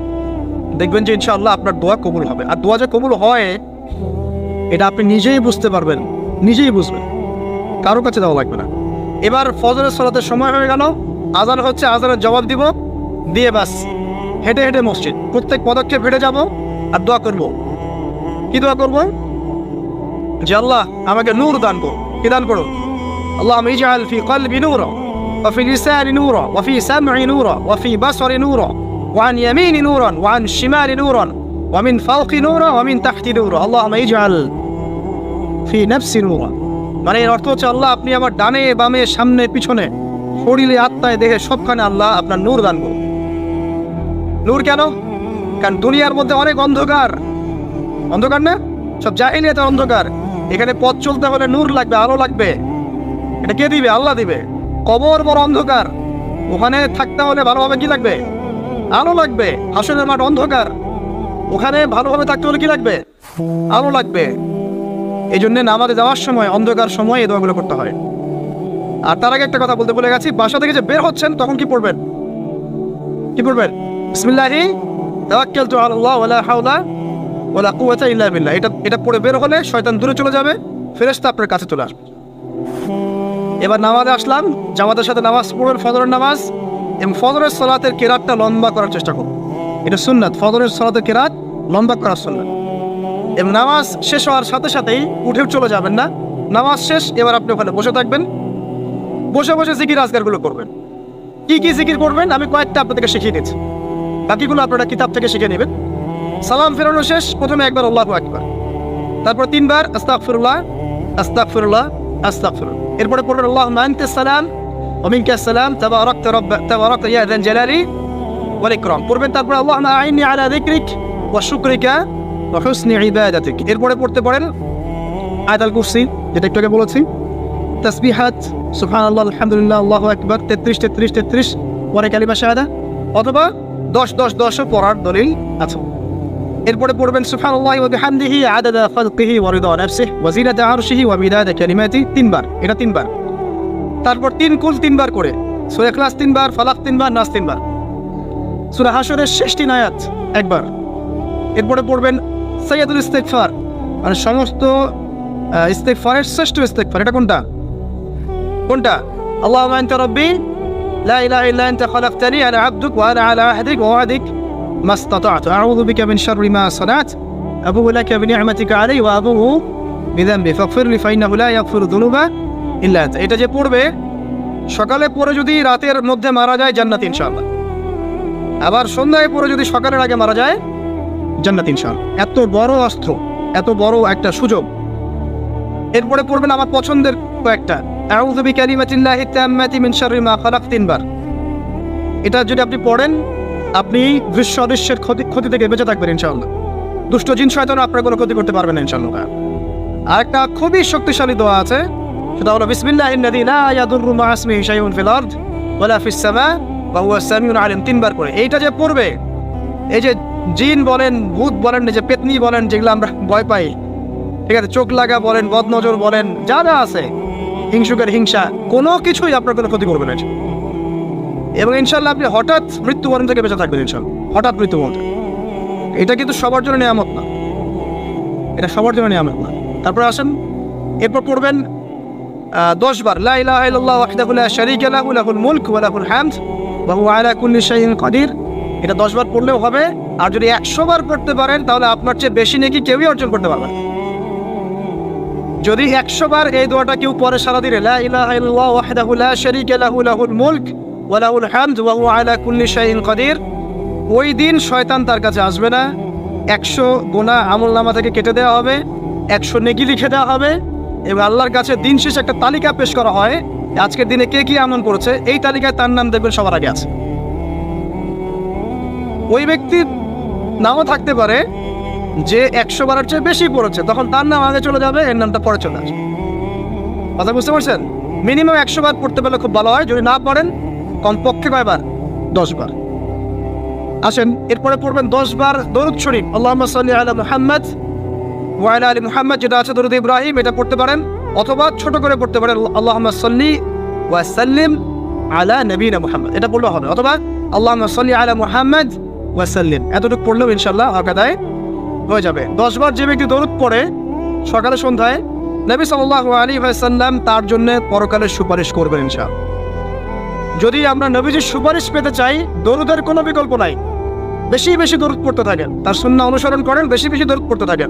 দেখবেন যে ইনশাআল্লাহ আপনার দোয়া কবুল হবে। আর দোয়া যে কবুল হয় এটা আপনি নিজেই বুঝতে পারবেন, নিজেই বুঝবেন, কারো কাছে দেওয়া লাগবে না। এবার ফজরের সালাতের সময় হয়ে গেল, আজান হচ্ছে, আজানের জবাব দিব, দিয়ে বাস হেঁটে হেঁটে মসজিদ, প্রত্যেক পদক্ষেপ হেঁটে যাব আর দোয়া করব। কি দোয়া করব? যে আল্লাহ আমাকে নূর দান করো। কি দান করো? আল্লাহুম্মা ইজআল ফি কলবি নূরা ওয়া ফি লিসানি নূরা ওয়া ফি সামঈ নূরা ওয়া ফি বাসরি নূরা ওয়া আন ইয়ামিনি নূরান ওয়া আন শিমালি নূরান ওয়া মিন ফাওকি নূরা ওয়া মিন তাহতি নূরা আল্লাহুম্মা ইজআল ফি নাফসি নূরা। মানে এর অর্থ হচ্ছে আল্লাহ আপনি আমার ডানে বামে সামনে পিছনে শরীরে আত্মায় দেহে সবখানে আল্লাহ আপনার নূর দান করুন। নূর কেন? কারণ দুনিয়ার মধ্যে অনেক অন্ধকার, অন্ধকার না, সব জাহিলিয়াতের অন্ধকার। এখানে পথ চলতে হলে নূর লাগবে, আলো লাগবে। এটা কে দিবে? আল্লাহ দিবে। কবর বড় অন্ধকার, ওখানে থাকতে হলে ভালোভাবে কি লাগবে? আলো লাগবে। হাসরের মাঠ অন্ধকার, ওখানে ভালোভাবে থাকতে হলে কি লাগবে? আলো লাগবে। এই জন্য নামাজে যাওয়ার সময়, অন্ধকার সময় এই দোয়াগুলো করতে হয়। আর তার আগে একটা কথা বলতে ভুলে গেছি, বাসা থেকে যে বের হচ্ছেন তখন কি পড়বেন? কি পড়বেন? বিসমিল্লাহি তাওয়াক্কালতু আলাল্লাহ ওয়ালা হাওলা ওয়ালা কুওয়াতা ইল্লা বিল্লাহ। এটা পড়ে বের হলে শয়তান দূরে চলে যাবে, ফেরেশতা আপনার কাছে চলে আসবে। এবার নামাজে আসলাম, জামাতের সাথে নামাজ পড়বেন, ফজরের নামাজ, এবং ফজরের সালাতের কেরাতটা লম্বা করার চেষ্টা করুন। এটা সুন্নাত, ফজরের সালাতের কেরাত লম্বা করার সুন্নাত। এবং নামাজ শেষ হওয়ার সাথে সাথেই উঠে চলে যাবেন না, নামাজ শেষ এবার আপনি ওখানে বসে থাকবেন, বসে বসে জিকির আজকারগুলো করবেন। কি কি জিকির করবেন আমি কয়েকটা আপনাদেরকে শিখিয়ে দিচ্ছি, বাকিগুলো আপনারা কিতাব থেকে শিখে নেবেন। সালাম ফেরানো শেষ, প্রথমে একবার আল্লাহু আকবার, তারপর 3 বার আস্তাগফিরুল্লাহ আস্তাগফিরুল্লাহ আস্তাগফিরুল্লাহ, এরপরে পড়বেন আল্লাহুম্মা আনতাস সালাম ওয়া মিনকাস সালাম তাবারাকতা ইয়া যাল জালালি ওয়াল ইকরাম পড়বেন। তারপর আল্লাহুম্মা আইন্নি আলা যিকরিক ওয়া শুকরিকা ওয়া হুসনি ইবাদাতিক, এরপরে পড়তে পারেন আয়াতুল কুরসি, যেটা একটু আগে বলেছি, তাসবিহাত সুবহানাল্লাহ আলহামদুলিল্লাহ আল্লাহু আকবার 33 পরে কালিমা শাহাদা, অথবা 10 পড়ার দলিল আছে। এরপরে পড়বেন সুবহানাল্লাহি ওয়া বিহামদিহি আদাদা খালকিহি ওয়া রিদা নাফসিহি ওয়া জিনাতা আরশিহি ওয়া মিদাদা কালিমাতি 3 বার, এটা 3 বার। তারপর 3 কুল 3 বার করে, সূরা ইখলাস 3 বার, ফালাক 3 বার, নাস 3 বার, সূরা হাশরের শেষ 3 আয়াত একবার। এরপরে পড়বেন সাইয়্যিদুল ইস্তিগফার, মানে সমস্ত ইস্তিগফারের শ্রেষ্ঠ ইস্তিগফার। এটা কোনটা? আল্লাহুম্মা আনতা রাব্বি লা ইলাহা ইল্লা আনতা খালাকতানি আনা আবদুক ওয়া আনা আলা আহদিক ওয়া ওয়াদিক মাস্তাতা'তু আউযু বিকা মিন শাররি মা সানা'তু আবুউ লাকা বিনি'মাতিকা আলাইয়া ওয়া আবুউ বিযানবি ফাগফিরলি ফাইন্নাহু লা ইয়াগফিরু যুনুবা ইল্লা আনতা। এটা যে পড়বে সকালে পড়ে যদি রাতের মধ্যে মারা যায় জান্নাত ইনশাআল্লাহ, আবার সন্ধ্যায় পড়ে যদি সকালের আগে মারা যায় জান্নাত ইনশাআল্লাহ। এত বড় অস্ত্র, এত বড় একটা সুযোগ। এরপরে পড়বেন আমার পছন্দের কয়েকটা, আউযু বিকালিমাতিল্লাহি তাম্মাতি মিন শাররি মা খালাক 3 বার। এটা যদি আপনি পড়েন আপনি দৃশ্য অদৃশ্যের ক্ষতি থেকে বেঁচে থাকবেন ইনশাআল্লাহ। দুষ্ট জিন শয়তান আপনার কোনো ক্ষতি করতে পারবে না ইনশাআল্লাহ। আরেকটা খুবই শক্তিশালী দোয়া আছে, সেটা হলো বিসমিল্লাহিল্লাযী লা ইয়াদুররু মা ইসমিহি শাইউন ফিল আরদ ওয়ালা ফিস সামা ওয়া হুয়াস সামিউল আলিম 3 বার করে। এইটা যে পড়বে, এই যে জিন বলেন, ভূত বলেন, যে পেতনি বলেন, যেগুলো আমরা ভয় পাই, ঠিক আছে, চোখ লাগা বলেন, বদনজর বলেন, যা যা আছে, হিংসুকের হিংসা, কোনো কিছুই আপনার কোনো ক্ষতি করবে না। এবং ইনশাআল্লাহ আপনি হঠাৎ মৃত্যুবরণ থেকে বেঁচে থাকবেন ইনশাআল্লাহ, হঠাৎ মৃত্যুবরণ। এটা কিন্তু সবার জন্য নিয়ামত না, এটা সবার জন্য নিয়ামত না। তারপর আসেন, এরপর পড়বেন 10 বার লা ইলাহা ইল্লাল্লাহু ওয়াহদাহু লা শারীকা লাহু লাহুল মুলক ওয়া লাহুল হামদ ওয়া হুয়া আলা কুল্লি শাইইন কাদির। এটা 10 বার পড়লেও হবে, আর যদি 100 বার পড়তে পারেন তাহলে আপনার চেয়ে বেশি নেকি কেউই অর্জন করতে পারবে না। যদি 100 বার এই দোয়াটা কেউ পড়ে সারা দিনে, লা ইলাহা ইল্লাল্লাহু ওয়াহদাহু লা শারীকা লাহু লাহুল মুলক ওয়া লাহুল হামদ ওয়া হুয়া আলা কুল্লি শাইইন কাদির, ওই দিন শয়তান তার কাছে আসবে না। 100 গুনাহ আমলনামা থেকে কেটে দেওয়া হবে, 100 নেকি লিখে দেওয়া হবে, এবং আল্লাহর কাছে দিন শেষে একটা তালিকা পেশ করা হয়, আজকের দিনে কে কি আমল করেছে, এই তালিকায় তার নাম দেখবেন সবার আগে আছে। ওই ব্যক্তির নামও থাকতে পারে যে 100 বারের চেয়ে বেশি পড়েছে, তখন তার নাম আগে চলে যাবে, এর নামটা পরে চলে আসবে। কথা বুঝতে পারছেন? মিনিমাম 100 বার পড়তে পারলে খুব ভালো হয়, যদি না পড়েন কমপক্ষে কয়বার? 10 বার। আসেন, এরপরে পড়বেন 10 বার দরুদ শরীফ, আল্লাহুম্মা সাল্লি আলা মুহাম্মাদ ওয়া আলা আলি মুহাম্মাদ, যেটা আছে দরুদ ইব্রাহিম, এটা পড়তে পারেন, অথবা ছোট করে পড়তে পারেন আল্লাহুম্মা সাল্লি ওয়া সাল্লিম আলা নবিনা মুহাম্মদ, এটা পড়লেও হবে, অথবা আল্লাহুম্মা সাল্লি আলা মুহাম্মাদ ওয়া সাল্লিম, এতটুকু পড়লেও ইনশাআল্লাহ আকাদায় হয়ে যাবে। 10 বার যে ব্যক্তি দরুদ পড়ে সকালে সন্ধ্যায়, নবী সাল্লাল্লাহু আলাইহি ওয়াসাল্লাম তার জন্য পরকালে সুপারিশ করবেন ইনশাআল্লাহ। যদি আমরা নবীজির সুপারিশ পেতে চাই, দরুদের কোনো বিকল্প নাই, বেশি বেশি দরুদ পড়তে থাকেন, তার সুন্নাহ অনুসরণ করেন, বেশি বেশি দরুদ পড়তে থাকেন,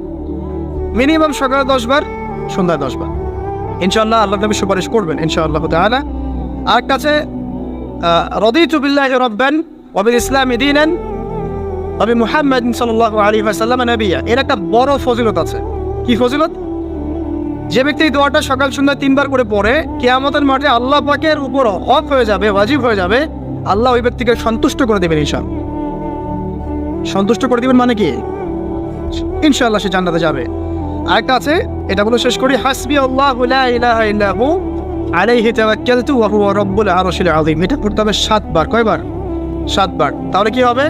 মিনিমাম সকালে 10 বার, সন্ধ্যায় 10 বার, ইনশাআল্লাহ আল্লাহ নবী সুপারিশ করবেন ইনশাআল্লাহ তাআলা। আর কাছে রাদিতু বিল্লাহি রাব্বান ওয়া বিল ইসলামি দীনান ওয়া বি মুহাম্মাদিন সাল্লাল্লাহু আলাইহি ওয়াসাল্লাম নবিয়্যা, এর একটা বড় ফজিলত আছে। কি ফজিলত? যে ব্যক্তি এই দোয়াটা সকাল সন্ধ্যা 3 বার করে পড়ে, কিয়ামতের মাঠে আল্লাহ পাকের উপর হক হয়ে যাবে, ওয়াজিব হয়ে যাবে, আল্লাহ ওই ব্যক্তিকে সন্তুষ্ট করে দেবেন ইনশাআল্লাহ। সন্তুষ্ট করে দিবেন মানে কি? ইনশাআল্লাহ সে জান্নাতে যাবে। আরেকটা আছে, এটা বলে শেষ করি, হাসবি আল্লাহু লা ইলাহা ইল্লা হু আলাইহি তাওয়াক্কালতু ওয়া হুয়া রাব্বুল আরশিল আযীম। এটা পড়তে হবে 7 বার। কয়বার? 7 বার। তাহলে কি হবে?